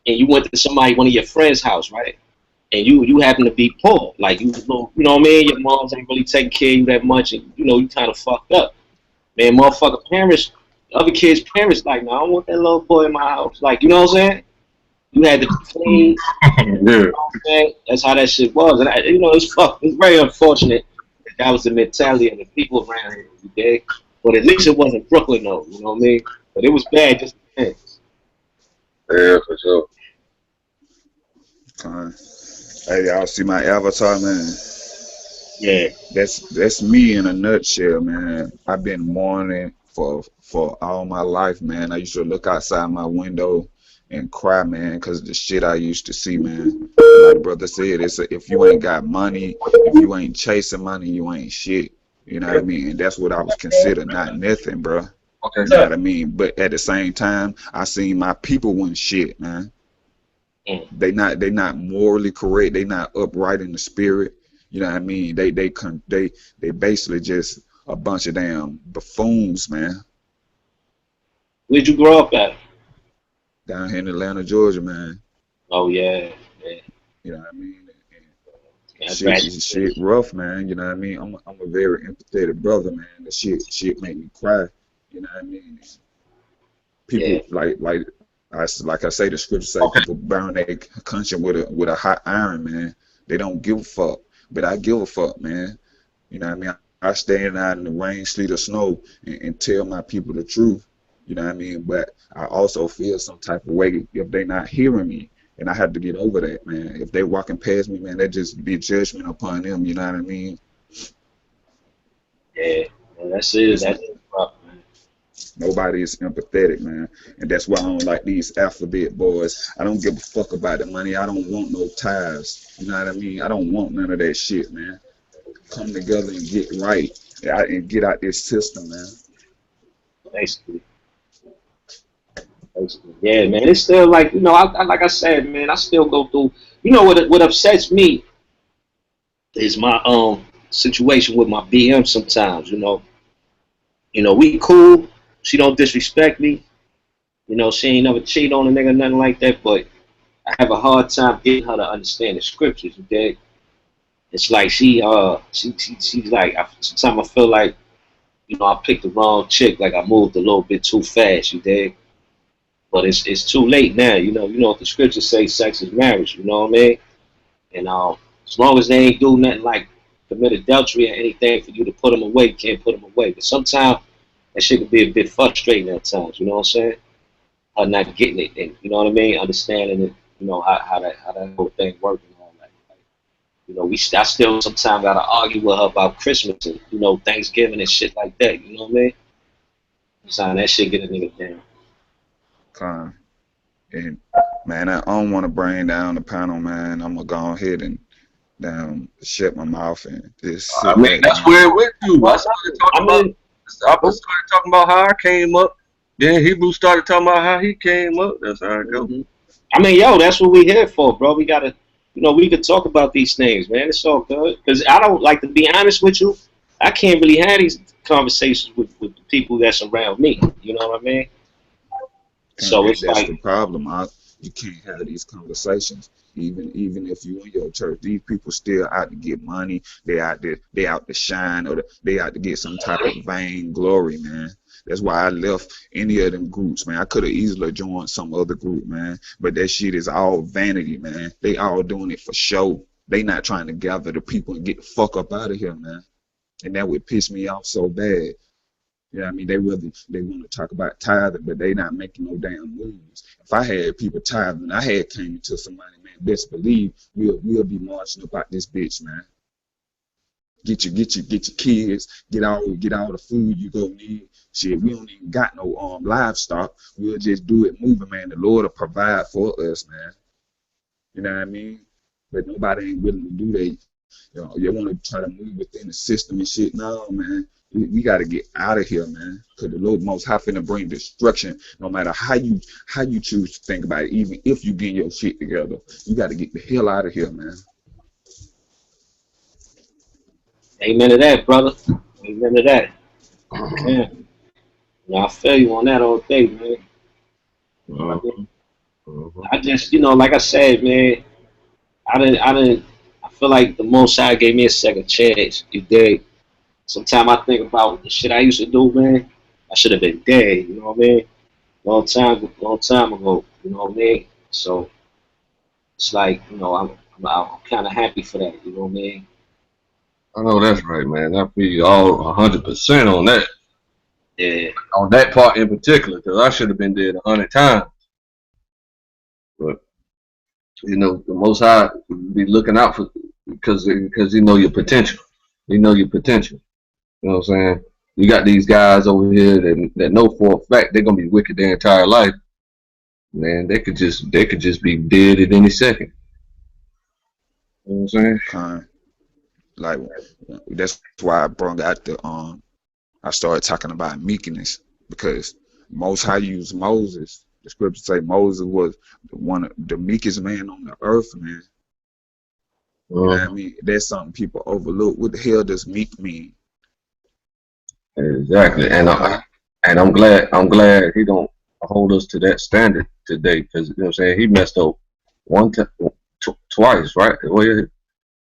and you went to one of your friends' house, right? And you happen to be poor. Like, you little, you know what I mean? Your moms ain't really taking care of you that much and, you know, you kind of fucked up. Man, motherfucker parents, other kids' parents, like, no, I don't want that little boy in my house. Like, you know what I'm saying? You had to clean. Yeah. You know what I'm saying? That's how that shit was. And, you know, it's fucked. It's very unfortunate that was the mentality of the people around here today. But at least it wasn't Brooklyn, though. You know what I mean? But it was bad just then. Yeah, for sure. Hey, y'all see my avatar, man? Yeah. That's me in a nutshell, man. I've been mourning for all my life, man. I used to look outside my window and cry, man, because the shit I used to see, man. Like the brother said, if you ain't got money, if you ain't chasing money, you ain't shit. You know what I mean? And that's what I was considered not nothing, bro. Okay. You know what I mean? But at the same time, I seen my people wasn't shit, man. They not morally correct. They not upright in the spirit. You know what I mean? They basically just a bunch of damn buffoons, man. Where'd you grow up at? Down here in Atlanta, Georgia, man. Oh, yeah. Yeah. You know what I mean? And Yeah, shit rough, man. You know what I mean? I'm a very empathetic brother, man. The shit make me cry. You know what I mean? People yeah. like I say, the scriptures say people burn their conscience with a hot iron, man. They don't give a fuck, but I give a fuck, man. You know what I mean? I stand out in the rain, sleet, or snow and tell my people the truth. You know what I mean? But I also feel some type of way if they're not hearing me, and I have to get over that, man. If they walking past me, man, that just be judgment upon them. You know what I mean? Yeah. Well, that's it. That's it. Nobody is empathetic, man. And that's why I don't like these alphabet boys. I don't give a fuck about the money. I don't want no ties. You know what I mean? I don't want none of that shit, man. Come together and get right and get out this system, man. Basically. Yeah, man. It's still like, you know, I like I said, man, I still go through, you know, what upsets me is my situation with my BM sometimes, you know. You know, we cool. She don't disrespect me. You know, she ain't never cheat on a nigga, nothing like that, but I have a hard time getting her to understand the scriptures, you dig? It's like she's like, sometimes I feel like, you know, I picked the wrong chick, like I moved a little bit too fast, you dig? But it's too late now, you know what the scriptures say, sex is marriage, you know what I mean? And as long as they ain't do nothing like commit adultery or anything for you to put them away, you can't put them away. But sometimes that shit can be a bit frustrating at times, you know what I'm saying? Her not getting it, and you know what I mean, understanding it, you know how that whole thing works and all that. Like, you know, I still sometimes gotta argue with her about Christmas and you know Thanksgiving and shit like that. You know what I mean? Sometimes that shit get a nigga down. Con. And man, I don't want to bring down the panel, man. I'm gonna go ahead and shut my mouth and just I sit mean, back, that's where man. it went to. I mean, I started talking about how I came up. Then Hebrew started talking about how he came up. That's how it goes. I mean, yo, that's what we here for, bro. We gotta, you know, we could talk about these things, man. It's all good. Because I don't like to be honest with you. I can't really have these conversations with the people that's around me. You know what I mean? So it's That's like, the problem. You can't have these conversations. Even if you in your church, these people still out to get money. They out to shine, or they out to get some type of vain glory, man. That's why I left any of them groups, man. I could have easily joined some other group, man. But that shit is all vanity, man. They all doing it for show. They not trying to gather the people and get the fuck up out of here, man. And that would piss me off so bad. Yeah, I mean, they want to talk about tithing, but they not making no damn moves. If I had people tithing, I had came into somebody, man, best believe we'll be marching about this bitch, man. Get your kids, get all the food you go need. Shit, we don't even got no livestock. We'll just do it moving, man. The Lord will provide for us, man. You know what I mean? But nobody ain't willing to do that. You know, you want to try to move within the system and shit. No, man. We got to get out of here, man. Because the Lord Most High finna bring destruction. No matter how you choose to think about it, even if you get your shit together, you got to get the hell out of here, man. Amen to that, brother. Amen to that. Yeah. I feel you on that all day, man. I just, like I said, man, I feel like the Most High gave me a second chance. You dig? Sometimes I think about the shit I used to do, man. I should have been dead, you know what I mean? Long time ago, you know what I mean? So it's like, I'm kind of happy for that, you know what I mean? I know that's right, man. I feel you all 100% on that. Yeah. On that part in particular, because I should have been dead 100 times. But the Most High be looking out for because you know your potential. You know your potential. You know what I'm saying? You got these guys over here that know for a fact they're gonna be wicked their entire life. Man, they could just be dead at any second. You know what I'm saying? Like that's why I brought out I started talking about meekness, because Most High used Moses. The scriptures say Moses was one of the meekest man on the earth, man. You know what I mean? That's something people overlook. What the hell does meek mean? Exactly, and I'm glad he don't hold us to that standard today, because you know what I'm saying, he messed up twice, right? Well, he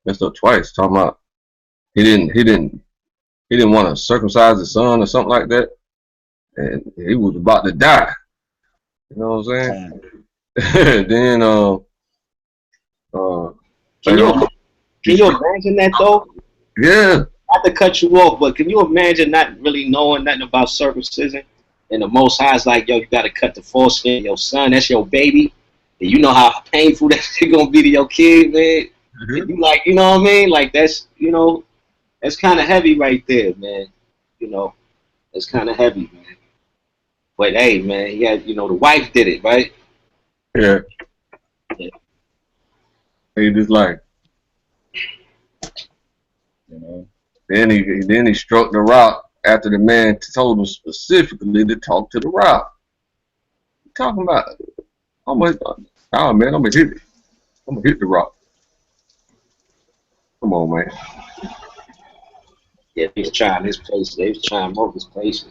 messed up twice. Talking about he didn't want to circumcise his son or something like that, and he was about to die. You know what I'm saying? Then Can you imagine that though? Yeah. Not to cut you off, but can you imagine not really knowing nothing about circumcision? And the Most High is like, yo, you got to cut the foreskin. Your son, that's your baby. And you know how painful that shit gonna be to your kid, man. And you like, you know what I mean? Like that's, that's kind of heavy right there, man. It's kind of heavy, man. But hey, man, yeah, the wife did it, right? Yeah. He just like, Then he struck the rock after the man told him specifically to talk to the rock. Talking about, oh man, I'm gonna hit it. I'm gonna hit the rock. Come on, man. Yeah, he was trying his place. They was trying both his places.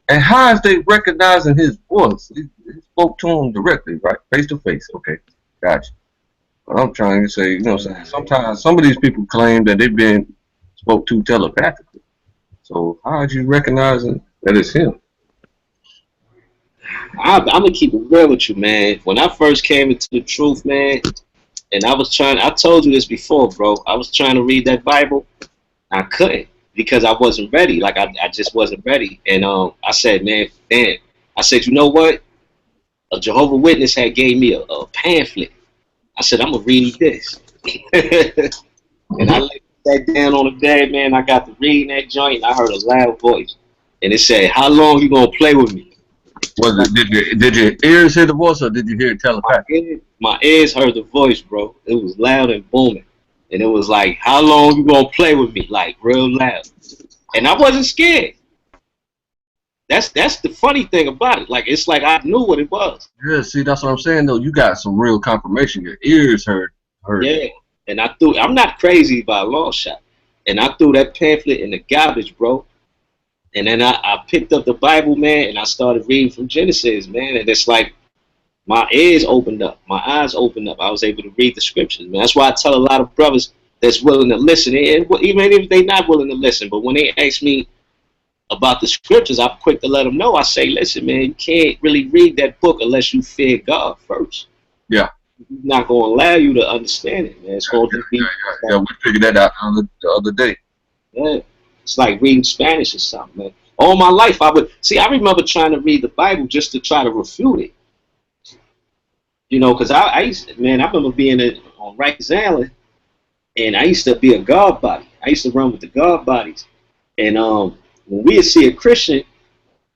And how is they recognizing his voice? He spoke to him directly, right? Face to face. Okay, gotcha. But I'm trying to say, sometimes some of these people claim that they've been spoke to telepathically. So how are you recognizing that it's him? I'm gonna keep it real with you, man. When I first came into the truth, man, and I told you this before, bro. I was trying to read that Bible. I couldn't because I wasn't ready. Like I just wasn't ready. And I said, man, damn. I said, you know what? A Jehovah Witness had gave me a pamphlet. I said, I'm gonna read this. And I sat down on the bed, man. I got to reading that joint, and I heard a loud voice, and it said, "How long you gonna play with me?" Did your ears hear the voice, or did you hear it telepathically? My ears heard the voice, bro. It was loud and booming, and it was like, "How long you gonna play with me?" Like real loud, and I wasn't scared. That's the funny thing about it. Like it's like I knew what it was. Yeah, see, that's what I'm saying. Though you got some real confirmation. Your ears heard. Yeah. And I'm not crazy by a long shot. And I threw that pamphlet in the garbage, bro. And then I picked up the Bible, man, and I started reading from Genesis, man. And it's like my ears opened up, my eyes opened up. I was able to read the scriptures, man. That's why I tell a lot of brothers that's willing to listen, and even if they're not willing to listen, but when they ask me about the scriptures, I'm quick to let them know. I say, listen, man, you can't really read that book unless you fear God first. Yeah. Not going to allow you to understand it, man. It's going to be. Yeah, we figured that out the other day. Yeah, it's like reading Spanish or something, man. All my life, I remember trying to read the Bible just to try to refute it. Because I remember being on Rikers Island, and I used to be a guard body. I used to run with the guard bodies, and when we'd see a Christian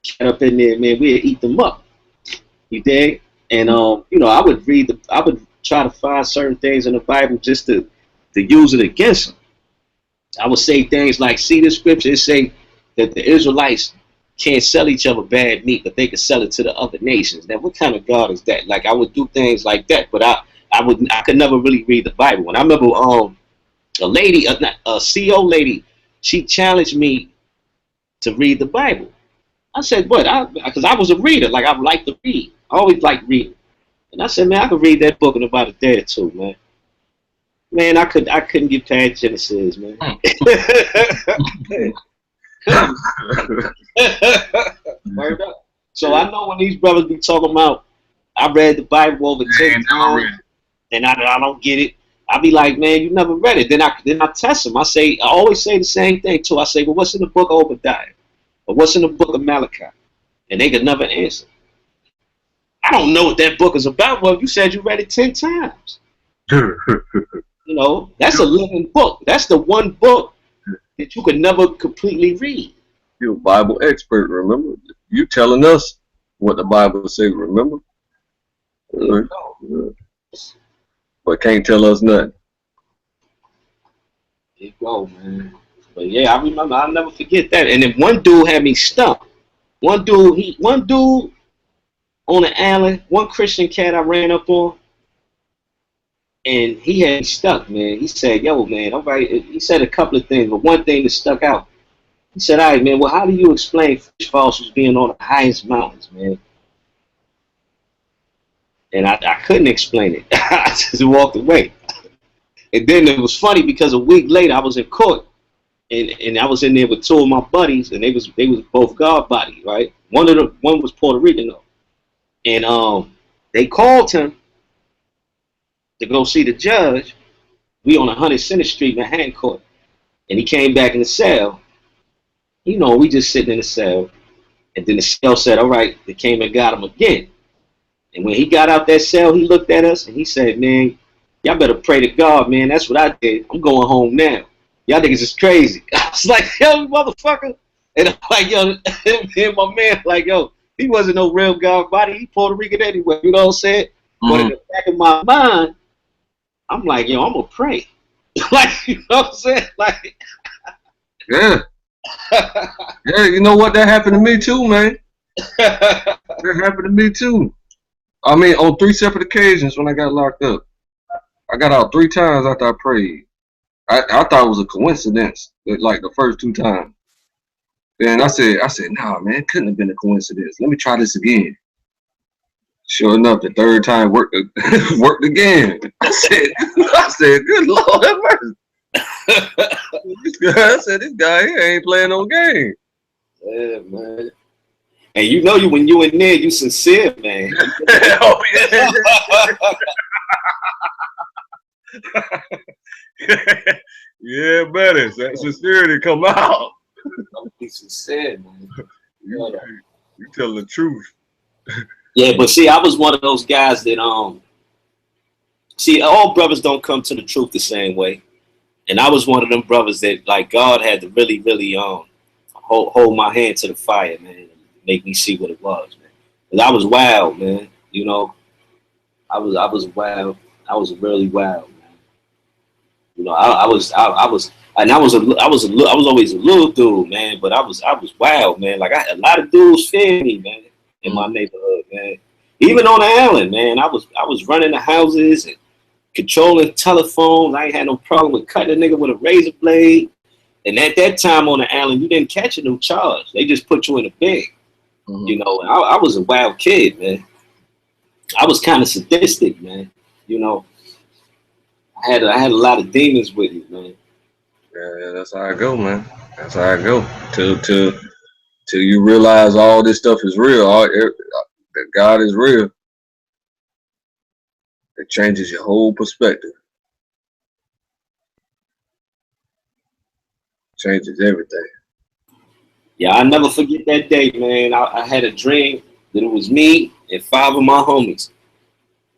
get up in there, man, we'd eat them up. You dig? And I would try to find certain things in the Bible just to use it against them. I would say things like, see the scripture, it say that the Israelites can't sell each other bad meat, but they can sell it to the other nations. Now, what kind of God is that? Like, I would do things like that, but I could never really read the Bible. And I remember a lady, a CO lady, she challenged me to read the Bible. I said, what? Because I was a reader. Like, I like to read. I always liked reading. And I said, man, I could read that book in about a day or two, man. Man, I couldn't get past Genesis, man. So I know when these brothers be talking about, I read the Bible over 10 times, and I don't get it. I be like, man, you never read it. Then I test them. I always say the same thing too. I say, well, what's in the book of Obadiah? Or what's in the book of Malachi? And they could never answer. I don't know what that book is about. Well, you said you read it 10 times. You know, that's a living book. That's the one book that you could never completely read. You're a Bible expert, remember? You telling us what the Bible says, remember? But can't tell us nothing. There you go, man. But yeah, I remember. I'll never forget that. And then one dude had me stuck. One dude on the island, one Christian cat I ran up on, and he had me stuck, man. He said, yo, man, all right. He said a couple of things, but one thing that stuck out. He said, all right, man, well, how do you explain fish fossils being on the highest mountains, man? And I couldn't explain it. I just walked away. And then it was funny because a week later I was in court, and I was in there with two of my buddies, and they was both guard bodies, right? One was Puerto Rican though. And they called him to go see the judge. We on 100 Center Street, Manhattan Court. And he came back in the cell. You know, we just sitting in the cell. And then the cell said, all right, they came and got him again. And when he got out that cell, he looked at us and he said, man, y'all better pray to God, man. That's what I did. I'm going home now. Y'all niggas is crazy. I was like, yo, motherfucker. And I'm like, yo, and my man, like, yo, he wasn't no real guard body. He Puerto Rican anyway. You know what I'm saying? Mm-hmm. But in the back of my mind, I'm like, yo, I'm going to pray. Like, you know what I'm saying? Like, yeah. Yeah, you know what? That happened to me too, man. That happened to me too. I mean, on 3 separate occasions when I got locked up. I got out 3 times after I prayed. I thought it was a coincidence, like the first 2 times. Then I said, nah, man, it couldn't have been a coincidence. Let me try this again. Sure enough, the 3rd time worked again. I said, good Lord have mercy. I said, this guy here ain't playing no game. Yeah, man. And you know, when you in there, you sincere, man. Oh, yeah. Yeah, better. That sincerity come out. Be sincere, man. You tell the truth. Yeah, but see, I was one of those guys that see, all brothers don't come to the truth the same way. And I was one of them brothers that, like, God had to really, really hold my hand to the fire, man, and make me see what it was, man. Because I was wild, man. You know, I was wild. I was really wild, man. You know, I was always a little dude, man. But I was wild, man. Like, a lot of dudes feared me, man, in my neighborhood, man. Even on the island, man. I was running the houses and controlling telephones. I ain't had no problem with cutting a nigga with a razor blade. And at that time on the island, you didn't catch a new charge. They just put you in a bag. Mm-hmm. You know, I was a wild kid, man. I was kind of sadistic, man. You know, I had a lot of demons with me, man. Yeah, that's how I go, man. That's how I go. Till you realize all this stuff is real. That God is real. It changes your whole perspective. Changes everything. Yeah, I'll never forget that day, man. I had a dream that it was me and 5 of my homies.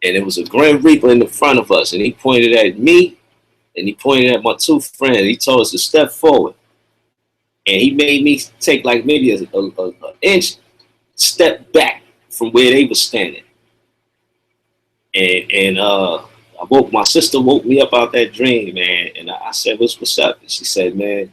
And it was a Grim Reaper in the front of us. And he pointed at me and he pointed at my 2 friends. He told us to step forward. And he made me take like maybe an inch step back from where they were standing. And My sister woke me up out that dream, man, and I said, what's up? And she said, man,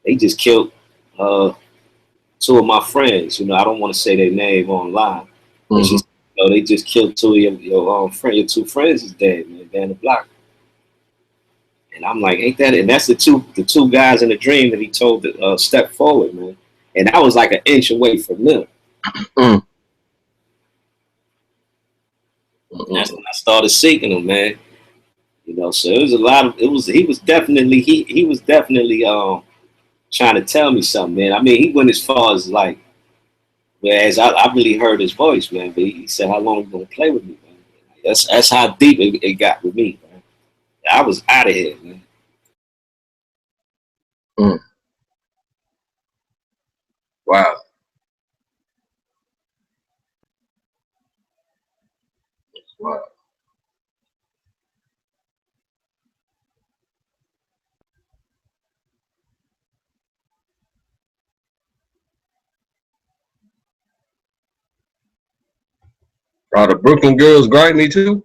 they just killed two of my friends. You know, I don't want to say their name online. And she said, you know, they just killed two of your two friends is dead, man, down the block. And I'm like, ain't that? And that's the two guys in the dream that he told to step forward, man. And I was like an inch away from them. And that's when I started seeking him, man. You know, so it was a lot of he was definitely trying to tell me something, man. I mean, he went as far as like, whereas I really heard his voice, man. But he said, how long you gonna play with me, man? That's how deep it got with me, man. I was out of here, man. Wow. Wow. Are the Brooklyn girls grimy too?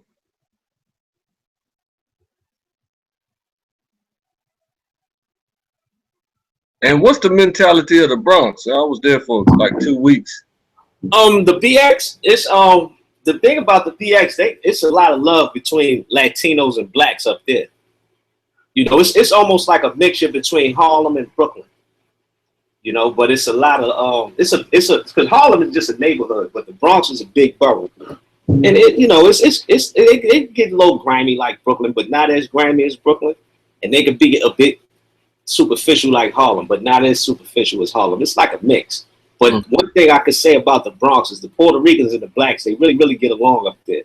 And what's the mentality of the Bronx? I was there for like 2 weeks. The BX, it's the thing about the BX, it's a lot of love between Latinos and blacks up there. You know, it's almost like a mixture between Harlem and Brooklyn. You know, but it's a lot of because Harlem is just a neighborhood, but the Bronx is a big borough, and it get a little grimy like Brooklyn, but not as grimy as Brooklyn, and they can be a bit superficial like Harlem, but not as superficial as Harlem. It's like a mix. But one thing I could say about the Bronx is the Puerto Ricans and the blacks, they really get along up there.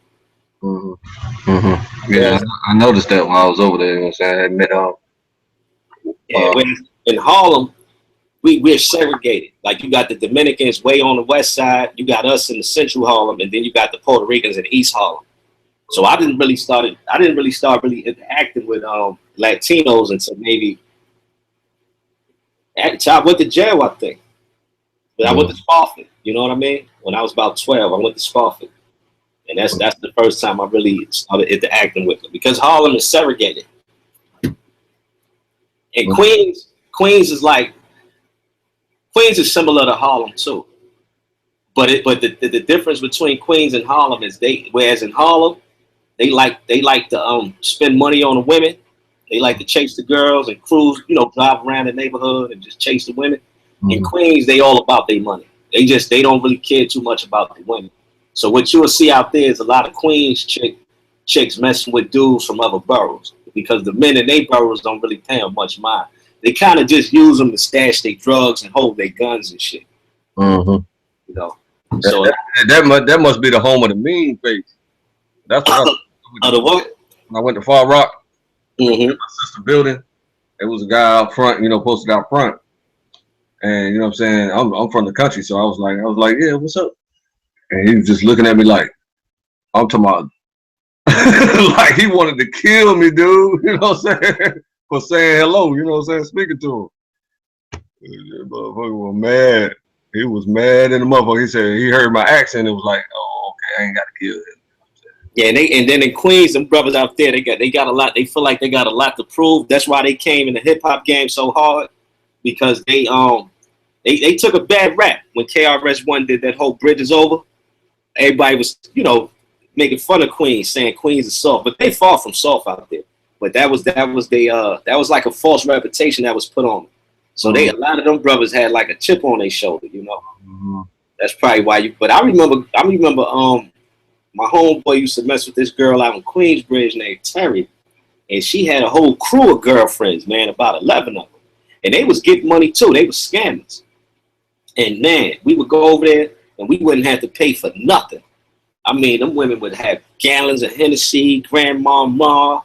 Yeah, I noticed that when I was over there. You know what I'm saying? I met in Harlem, we're segregated. Like you got the Dominicans way on the west side, you got us in the central Harlem, and then you got the Puerto Ricans in East Harlem. So I didn't really start interacting with Latinos until maybe I went to jail, I think. But I went to Spofford, you know what I mean? When I was about 12, I went to Spofford. And that's the first time I really started interacting with them, because Harlem is segregated. And Queens is similar to Harlem too. But the difference between Queens and Harlem is whereas in Harlem, they like to spend money on the women. They like to chase the girls and cruise, you know, drive around the neighborhood and just chase the women. In Queens, they all about their money. They don't really care too much about the women. So what you will see out there is a lot of Queens chicks messing with dudes from other boroughs, because the men in their boroughs don't really pay them much mind. They kind of just use them to stash their drugs and hold their guns and shit. You know, so that must be the home of the mean face. That's what what? When I went to Far Rock, my Mm-hmm. sister building, there was a guy out front, you know, posted out front. And you know what I'm saying? I'm from the country, so I was like, yeah, what's up? And he was just looking at me like, I'm talking about like he wanted to kill me, dude. You know what I'm saying? For saying hello, you know what I'm saying? Speaking to him. That motherfucker was mad. He was mad in the motherfucker. He said he heard my accent. It was like, oh, okay, I ain't got to kill him. Yeah, and then in Queens, them brothers out there, they got a lot. They feel like they got a lot to prove. That's why they came in the hip hop game so hard, because they took a bad rap when KRS-One did that whole Bridge Is Over. Everybody was, you know, making fun of Queens, saying Queens is soft, but they far from soft out there. But that was like a false reputation that was put on them. So a lot of them brothers had like a chip on their shoulder, you know. That's probably why But I remember my homeboy used to mess with this girl out in Queensbridge named Terry, and she had a whole crew of girlfriends, man, about 11 of them, and they was getting money too. They was scammers, and man, we would go over there and we wouldn't have to pay for nothing. I mean, them women would have gallons of Hennessy, Grandma Ma,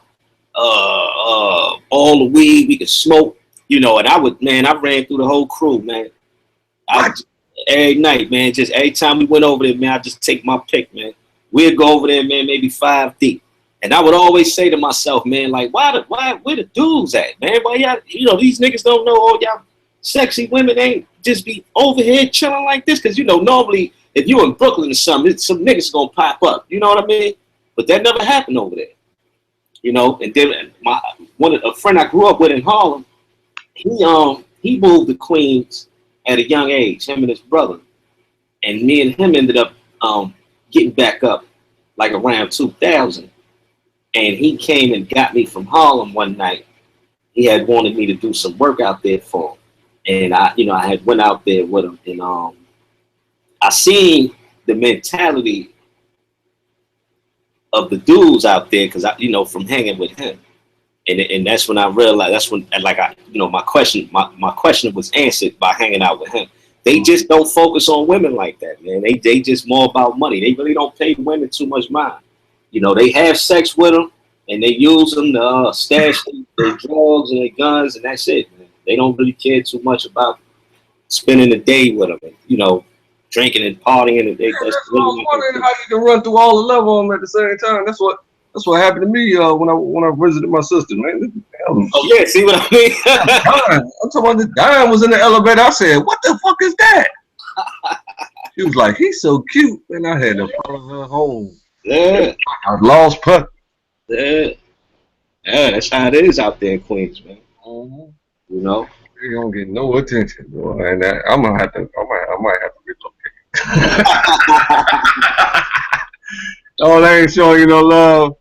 all the weed we could smoke, you know. And I ran through the whole crew, man. Every night, man. Just every time we went over there, man, I just take my pick, man. We'd go over there, man, maybe 5 deep. And I would always say to myself, man, like, where the dudes at, man? Why y'all, you know, these niggas don't know all y'all sexy women ain't just be over here chilling like this? Because, you know, normally if you in Brooklyn or something, some niggas gonna pop up. You know what I mean? But that never happened over there. you know. And then a friend I grew up with in Harlem, he moved to Queens at a young age, him and his brother, and me and him ended up getting back up like around 2000. And he came and got me from Harlem one night. He had wanted me to do some work out there for him, and I had went out there with him, and I seen the mentality of the dudes out there because from hanging with him, and that's when I realized my question was answered by hanging out with him. They just don't focus on women like that, man. They just more about money. They really don't pay women too much mind. They have sex with them and they use them to stash their drugs and their guns, and that's it, man. They don't really care too much about spending the day with them, and, drinking and partying. And that's what I was wondering, how you can run through all the level of them at the same time. That's what happened to me when I visited my sister, man. Oh yeah, see what I mean? I'm talking about the dime was in the elevator. I said, "What the fuck is that?" She was like, "He's so cute," and I had to follow her home. Yeah, I lost puppy. Yeah, that's how it is out there in Queens, man. You don't get no attention, boy. And I might have to relocate. Oh, they ain't showing you no love.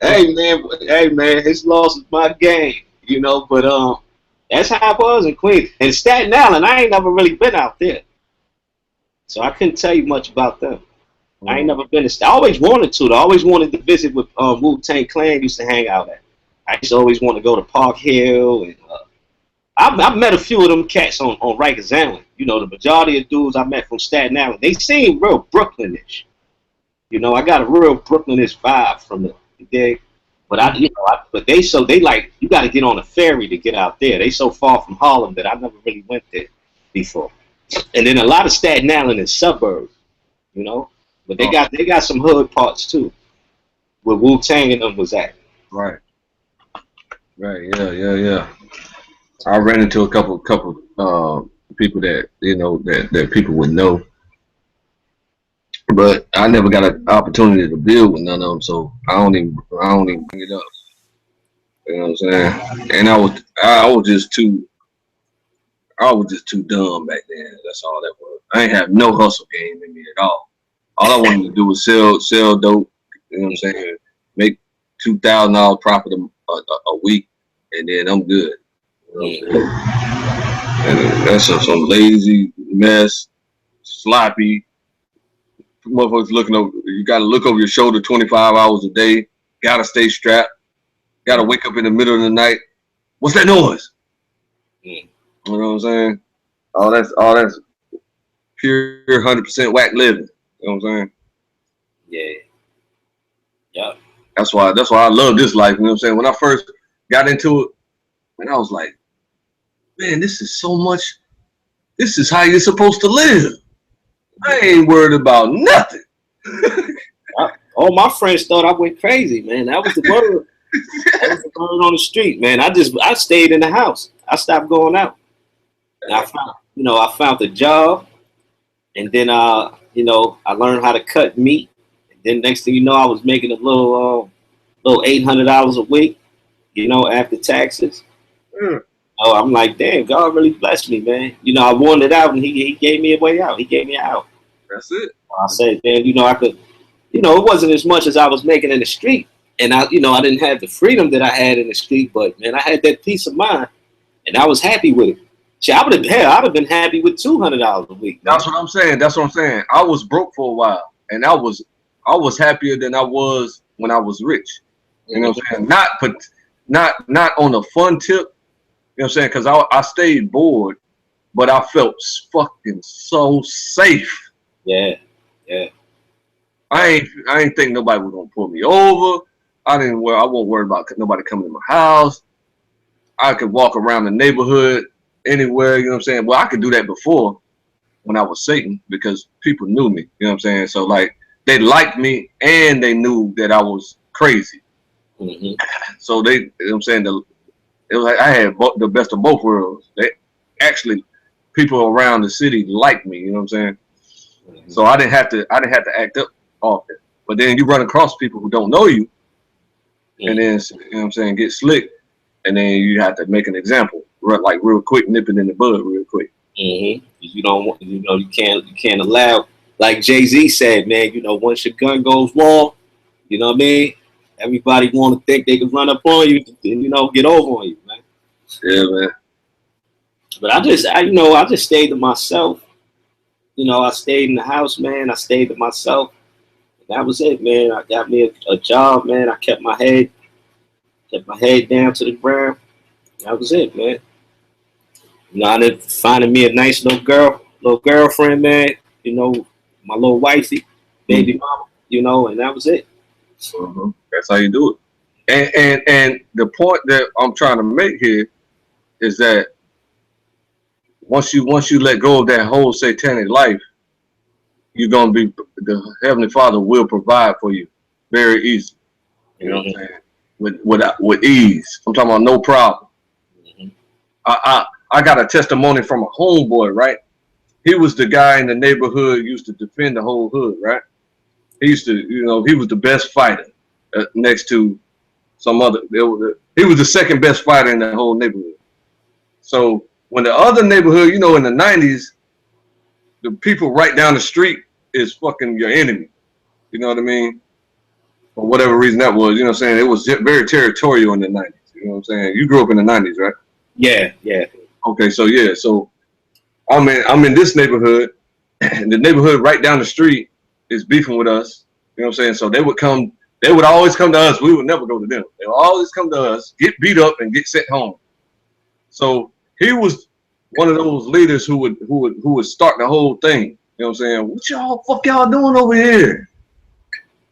Hey man, his loss is my game, but that's how it was in Queens. And Staten Island, I ain't never really been out there, so I couldn't tell you much about them. I ain't never been to. I always wanted to. I always wanted to visit with Wu-Tang Clan used to hang out at. I used to always want to go to Park Hill, and I've met a few of them cats on Rikers Island. The majority of dudes I met from Staten Island, they seem real Brooklynish. I got a real Brooklynish vibe from them. But they like, you got to get on a ferry to get out there. They so far from Harlem that I never really went there before. And then a lot of Staten Island is suburbs, but they got some hood parts too, where Wu-Tang and them was at. Right. Yeah. I ran into a couple people that that people would know, but I never got an opportunity to build with none of them, so I don't even bring it up. You know what I'm saying? And I was just too dumb back then. That's all that was. I ain't have no hustle game in me at all. All I wanted to do was sell dope. You know what I'm saying? Make $2,000 profit a week, and then I'm good. You know what I'm saying? And that's some lazy mess, sloppy. Motherfuckers looking over. You got to look over your shoulder 25 hours a day. Got to stay strapped. Got to wake up in the middle of the night. What's that noise? You know what I'm saying? All that's pure 100% whack living. You know what I'm saying? Yeah. Yeah. That's why I love this life. You know what I'm saying? When I first got into it, and I was like, man, this is so much. This is how you're supposed to live. I ain't worried about nothing. All my friends thought I went crazy, man. That was the word. That was the word on the street, man. I stayed in the house. I stopped going out. And I found a job, and then I learned how to cut meat. And then next thing you know, I was making a little $800 a week, after taxes. Oh, I'm like, damn, God really blessed me, man. I wanted out, and he gave me a way out. He gave me out. That's it. I said, man, I could, it wasn't as much as I was making in the street, and I didn't have the freedom that I had in the street, but man, I had that peace of mind, and I was happy with it. See, I'd have been happy with $200 a week. Man. That's what I'm saying. I was broke for a while, and I was happier than I was when I was rich. You know what I'm saying? Not on a fun tip. You know what I'm saying? Because I stayed bored, but I felt fucking so safe. Yeah. I ain't think nobody was gonna pull me over. I won't worry about nobody coming to my house. I could walk around the neighborhood anywhere. You know what I'm saying? Well, I could do that before when I was Satan because people knew me. You know what I'm saying? So like they liked me and they knew that I was crazy. Mm-hmm. So they, you know what I'm saying? It was like I had the best of both worlds. They actually, people around the city liked me. You know what I'm saying? Mm-hmm. So I didn't have to act up often. But then you run across people who don't know you, and then, you know what I'm saying, get slick, and then you have to make an example, like real quick, nip it in the bud real quick. You don't want, you can't allow, like Jay-Z said, man, once your gun goes wrong, you know what I mean? Everybody want to think they can run up on you and, get over on you, man. Yeah, man. But I just stayed to myself. I stayed in the house, man. I stayed to myself. That was it, man. I got me a job, man. I kept my head down to the ground. That was it, man. I ended up finding me a nice little girlfriend, man. My little wifey, baby mama, and that was it. That's how you do it. And the point that I'm trying to make here is that once you let go of that whole satanic life, you're gonna be, the Heavenly Father will provide for you very easy. You know what I'm saying? With ease. I'm talking about no problem. I got a testimony from a homeboy, right? He was the guy in the neighborhood used to defend the whole hood, right? He used to, he was the best fighter next to some other. He was the second best fighter in the whole neighborhood. So when the other neighborhood, in the 90s, the people right down the street is fucking your enemy. You know what I mean? For whatever reason that was, what I'm saying? It was very territorial in the 90s. You know what I'm saying? You grew up in the 90s, right? Yeah. Okay, so I'm in this neighborhood, and the neighborhood right down the street is beefing with us. You know what I'm saying? So they would always come to us. We would never go to them. They would always come to us, get beat up, and get sent home. So he was one of those leaders who would start the whole thing. You know what I'm saying? What y'all doing over here?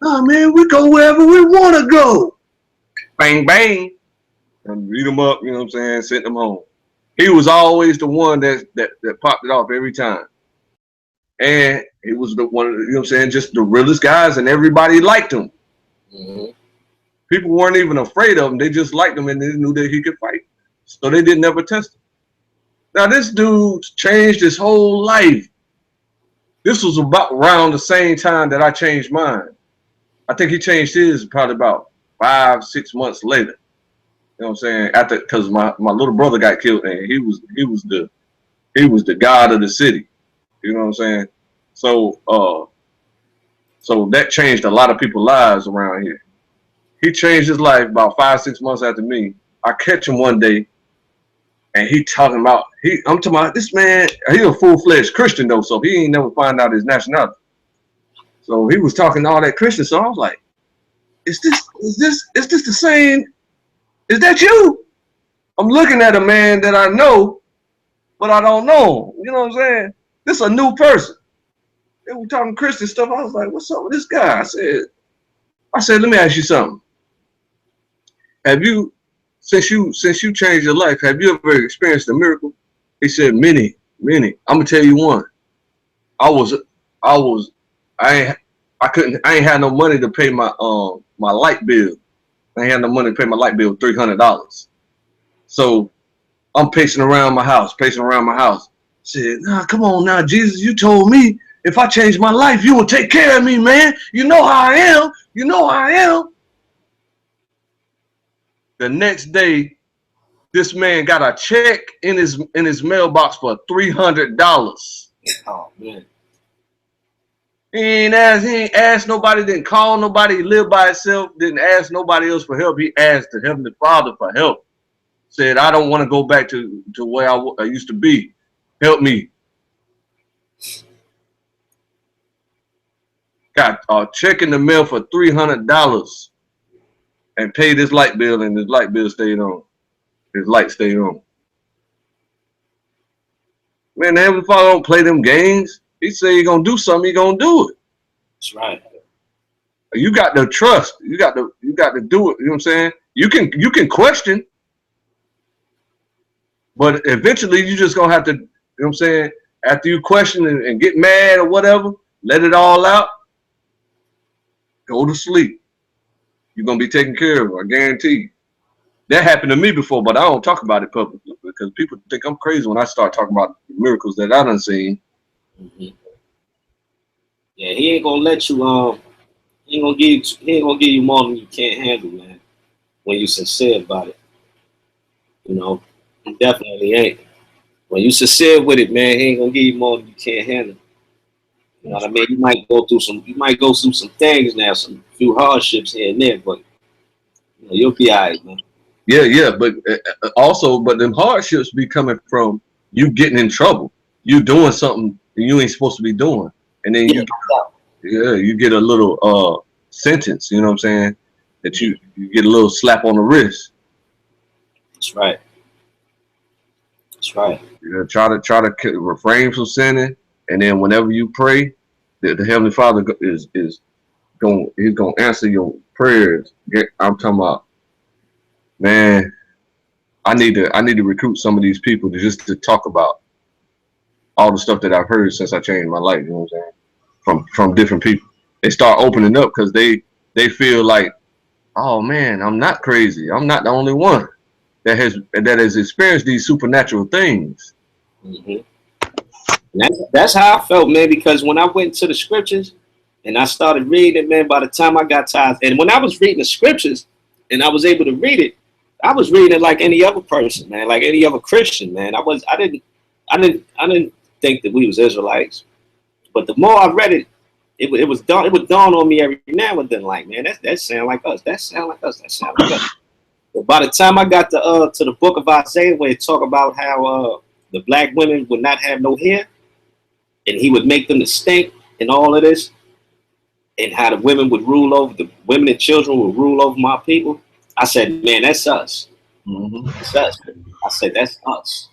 Nah, man, we go wherever we want to go. Bang, bang. And beat them up, you know what I'm saying? Sent them home. He was always the one that popped it off every time. And he was the one, you know what I'm saying, just the realest guys, and everybody liked him. People weren't even afraid of him. They just liked him, and they knew that he could fight. So they didn't ever test him. Now, this dude changed his whole life. This was about around the same time that I changed mine. I think he changed his probably about 5-6 months later. You know what I'm saying? Because my little brother got killed, and he was the god of the city. You know what I'm saying? So so that changed a lot of people's lives around here. He changed his life about 5-6 months after me. I catch him one day, and I'm talking about this man. He a full-fledged Christian though, so he ain't never find out his nationality. So he was talking all that Christian. So I was like, is this the same? Is that you? I'm looking at a man that I know, but I don't know. You know what I'm saying? This is a new person. They were talking Christian stuff. I was like, what's up with this guy? I said, let me ask you something. Have you, since you changed your life, have you ever experienced a miracle? He said, many. I'm gonna tell you one. I ain't had no money to pay my light bill. I ain't had no money to pay my light bill, $300. So I'm pacing around my house. Said, nah, come on now, Jesus, you told me if I change my life, you will take care of me, man. You know how I am. The next day, this man got a check in his mailbox for $300. Oh man. He ain't asked nobody, didn't call nobody, he lived by himself, didn't ask nobody else for help. He asked the Heavenly Father for help. Said, I don't want to go back to where I used to be. Help me. Got a check in the mail for $300 and paid his light bill, and his light bill stayed on. His light stayed on. Man, the Heavenly Father don't play them games. He say he gonna do something, he gonna do it. That's right. You got to trust. You got to do it. You know what I'm saying? You can question, but eventually you just gonna have to, you know what I'm saying? After you question and get mad or whatever, let it all out. Go to sleep. You're gonna be taken care of, I guarantee you. That happened to me before, but I don't talk about it publicly because people think I'm crazy when I start talking about miracles that I done seen. Yeah, he ain't gonna let you. He ain't gonna give you more than you can't handle, man. when you're sincere about it. You know, he definitely ain't. When you sincere with it, man, he ain't gonna give you more than you can't handle. You know what I mean? You might go through some things now, some few hardships here and there, but you know, you'll be all right, man. Yeah, but also, but them hardships be coming from you getting in trouble, you doing something you ain't supposed to be doing, and then you get a little sentence. You know what I'm saying? That you get a little slap on the wrist. That's right. That's right. You know, try to refrain from sinning, and then whenever you pray, the Heavenly Father he's gonna answer your prayers. I'm talking about, man. I need to recruit some of these people to talk about all the stuff that I've heard since I changed my life. You know what I'm saying? From different people, they start opening up because they feel like, oh man, I'm not crazy. I'm not the only one that has experienced these supernatural things. Mm-hmm. That's how I felt, man, because when I went to the scriptures and I started reading it, man, by the time I got tired, and when I was reading the scriptures and I was able to read it, I was reading it like any other person, man, like any other Christian, man. I didn't think that we was Israelites, but the more I read it, it would dawn on me every now and then, like, man, that sound like us. That sound like us. That sound like us. But by the time I got to the book of Isaiah, where it talk about how the black women would not have no hair, and he would make them to stink and all of this, and how the women would rule over the women and children would rule over my people. I said, man, that's us. Mm-hmm. That's us. I said, that's us.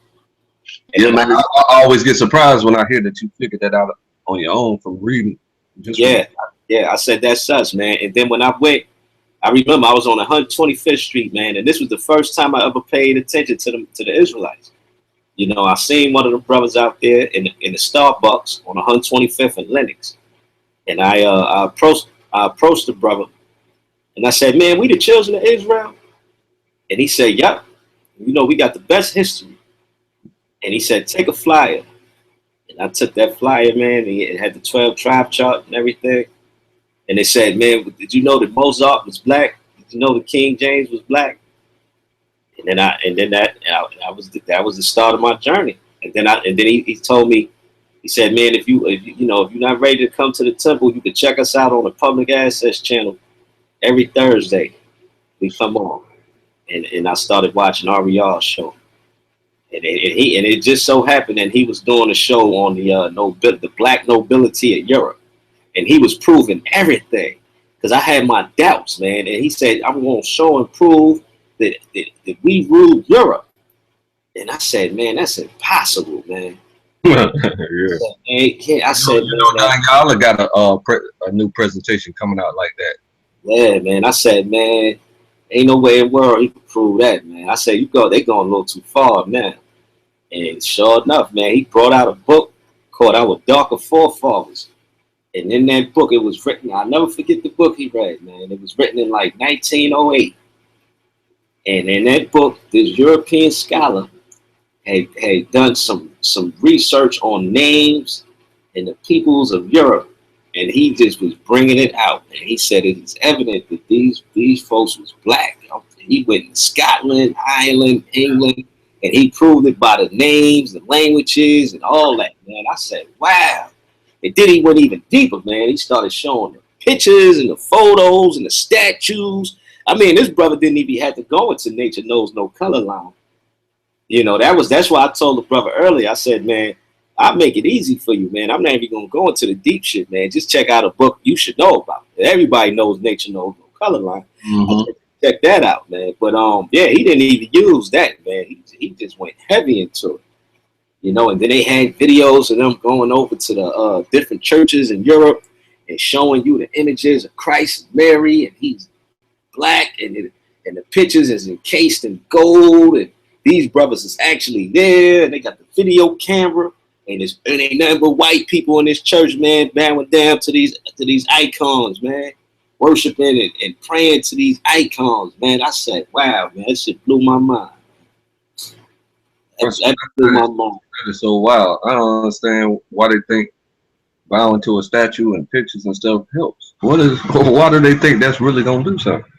And yeah, man, I always get surprised when I hear that you figured that out on your own from reading. Yeah, I said, that's us, man. And then when I went, I remember I was on 125th Street, man, and this was the first time I ever paid attention to the Israelites. You know, I seen one of the brothers out there in the Starbucks on 125th and Lenox, and I approached the brother, and I said, man, we the children of Israel, and he said, yep, you know, we got the best history, and he said, take a flyer, and I took that flyer, man, and it had the 12 tribe chart and everything, and they said, man, did you know that Mozart was black? Did you know that King James was black? And then that was the start of my journey. And then he told me, he said, man, if you're not ready to come to the temple, you can check us out on the public access channel every Thursday. We come on, and I started watching RER's show, and it just so happened that he was doing a show on the black nobility of Europe, and he was proving everything because I had my doubts, man. And he said, I'm going to show and prove that we ruled Europe. And I said, man, that's impossible, man. Yeah. I said, y'all got a new presentation coming out like that. Yeah, man. I said, man, ain't no way in the world he could prove that, man. I said, they going a little too far now. And sure enough, man, he brought out a book called Our Darker Forefathers. And in that book, it was written, I'll never forget the book he read, man. It was written in like 1908. And in that book, this European scholar had done some research on names and the peoples of Europe, and he just was bringing it out. And he said it is evident that these folks was black. He went to Scotland, Ireland, England, and he proved it by the names, the languages, and all that, man. I said, wow. And then he went even deeper, man. He started showing the pictures and the photos and the statues. I mean, this brother didn't even have to go into Nature Knows No Color line. You know, that's why I told the brother earlier. I said, man, I'll make it easy for you, man. I'm not even gonna go into the deep shit, man. Just check out a book you should know about. Everybody knows Nature Knows No Color line. Mm-hmm. Check that out, man. But yeah, he didn't even use that, man. He just went heavy into it. You know, and then they had videos of them going over to the different churches in Europe and showing you the images of Christ and Mary, and he's black, and the pictures is encased in gold, and these brothers is actually there, and they got the video camera, and ain't nothing but white people in this church, man, bowing down to these icons, man, worshiping and praying to these icons, man. I said, wow, man, that shit blew my mind. That blew my mind. That is so wild. I don't understand why they think bowing to a statue and pictures and stuff helps. Why do they think that's really gonna do something?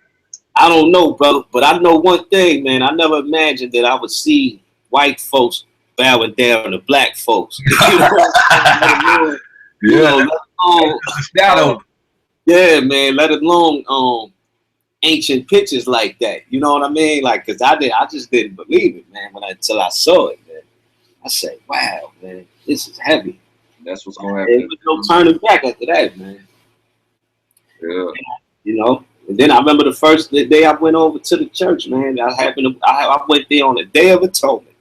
I don't know, brother, but I know one thing, man. I never imagined that I would see white folks bowing down to black folks. You know what I'm saying? You know, let alone, shadow. yeah, man. Let alone ancient pictures like that. You know what I mean? Like, cause I just didn't believe it, man. Until I saw it, man. I said, wow, man, this is heavy. That's what's gonna happen. There was no turning back after that, man. Yeah. You know. And then I remember the day I went over to the church, man. I went there on the Day of Atonement.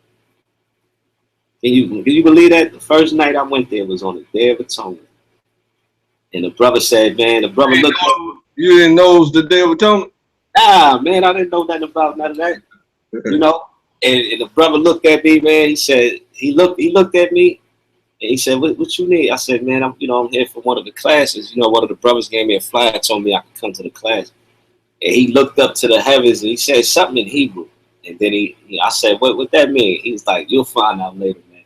Can you believe that? The first night I went there was on the Day of Atonement. And the brother said, man, the brother looked. You didn't know it was the Day of Atonement? Nah, man, I didn't know nothing about none of that. You know? And the brother looked at me, man. He said, he looked at me and he said, what you need? I said, man, I'm here for one of the classes. You know, one of the brothers gave me a flyer, told me I could come to the class. And he looked up to the heavens and he said something in Hebrew. And then I said, what that mean? He was like, you'll find out later, man.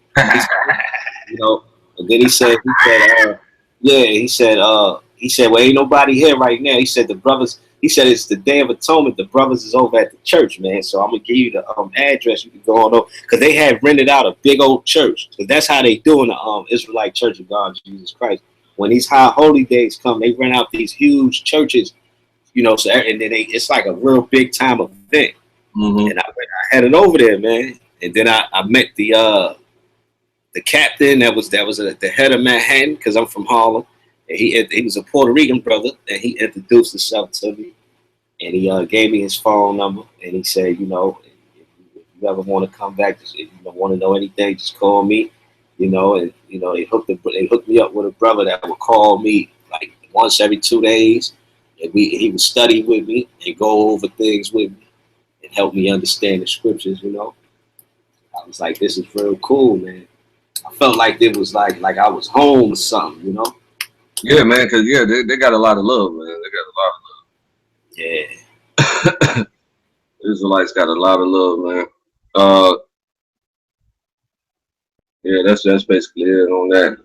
You know, and then he said, well, ain't nobody here right now. He said, it's the Day of Atonement. The brothers is over at the church, man. So I'm going to give you the address. You can go on over. Because they had rented out a big old church. Because that's how they do in the Israelite Church of God, Jesus Christ. When these high holy days come, they rent out these huge churches. You know, so and then it's like a real big time event. Mm-hmm. And I headed over there, man. And then I met the captain that was at the head of Manhattan, because I'm from Harlem. And he was a Puerto Rican brother, and he introduced himself to me. And he gave me his phone number, and he said, you know, if you ever want to come back, if you want to know anything, just call me. You know, and you know they hooked me up with a brother that would call me like once every 2 days. And he would study with me and go over things with me and help me understand the scriptures, you know. I was like, this is real cool, man. I felt like it was like I was home or something, you know. Yeah, man, because they got a lot of love, man. They got a lot of love. Yeah. Israelites got a lot of love, man. Yeah, that's basically it on that.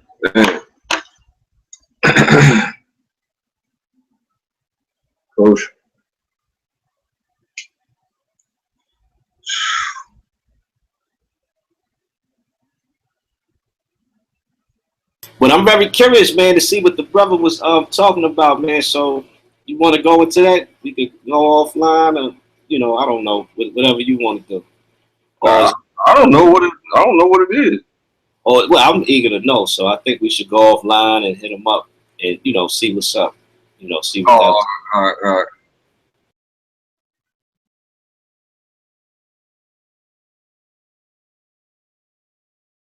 Coach. But I'm very curious, man, to see what the brother was talking about, man. So you want to go into that? We could go offline, or you know, I don't know, whatever you want to do. I don't know what it is. Or well, I'm eager to know, so I think we should go offline and hit him up and you know see what's up. You know, see what all right.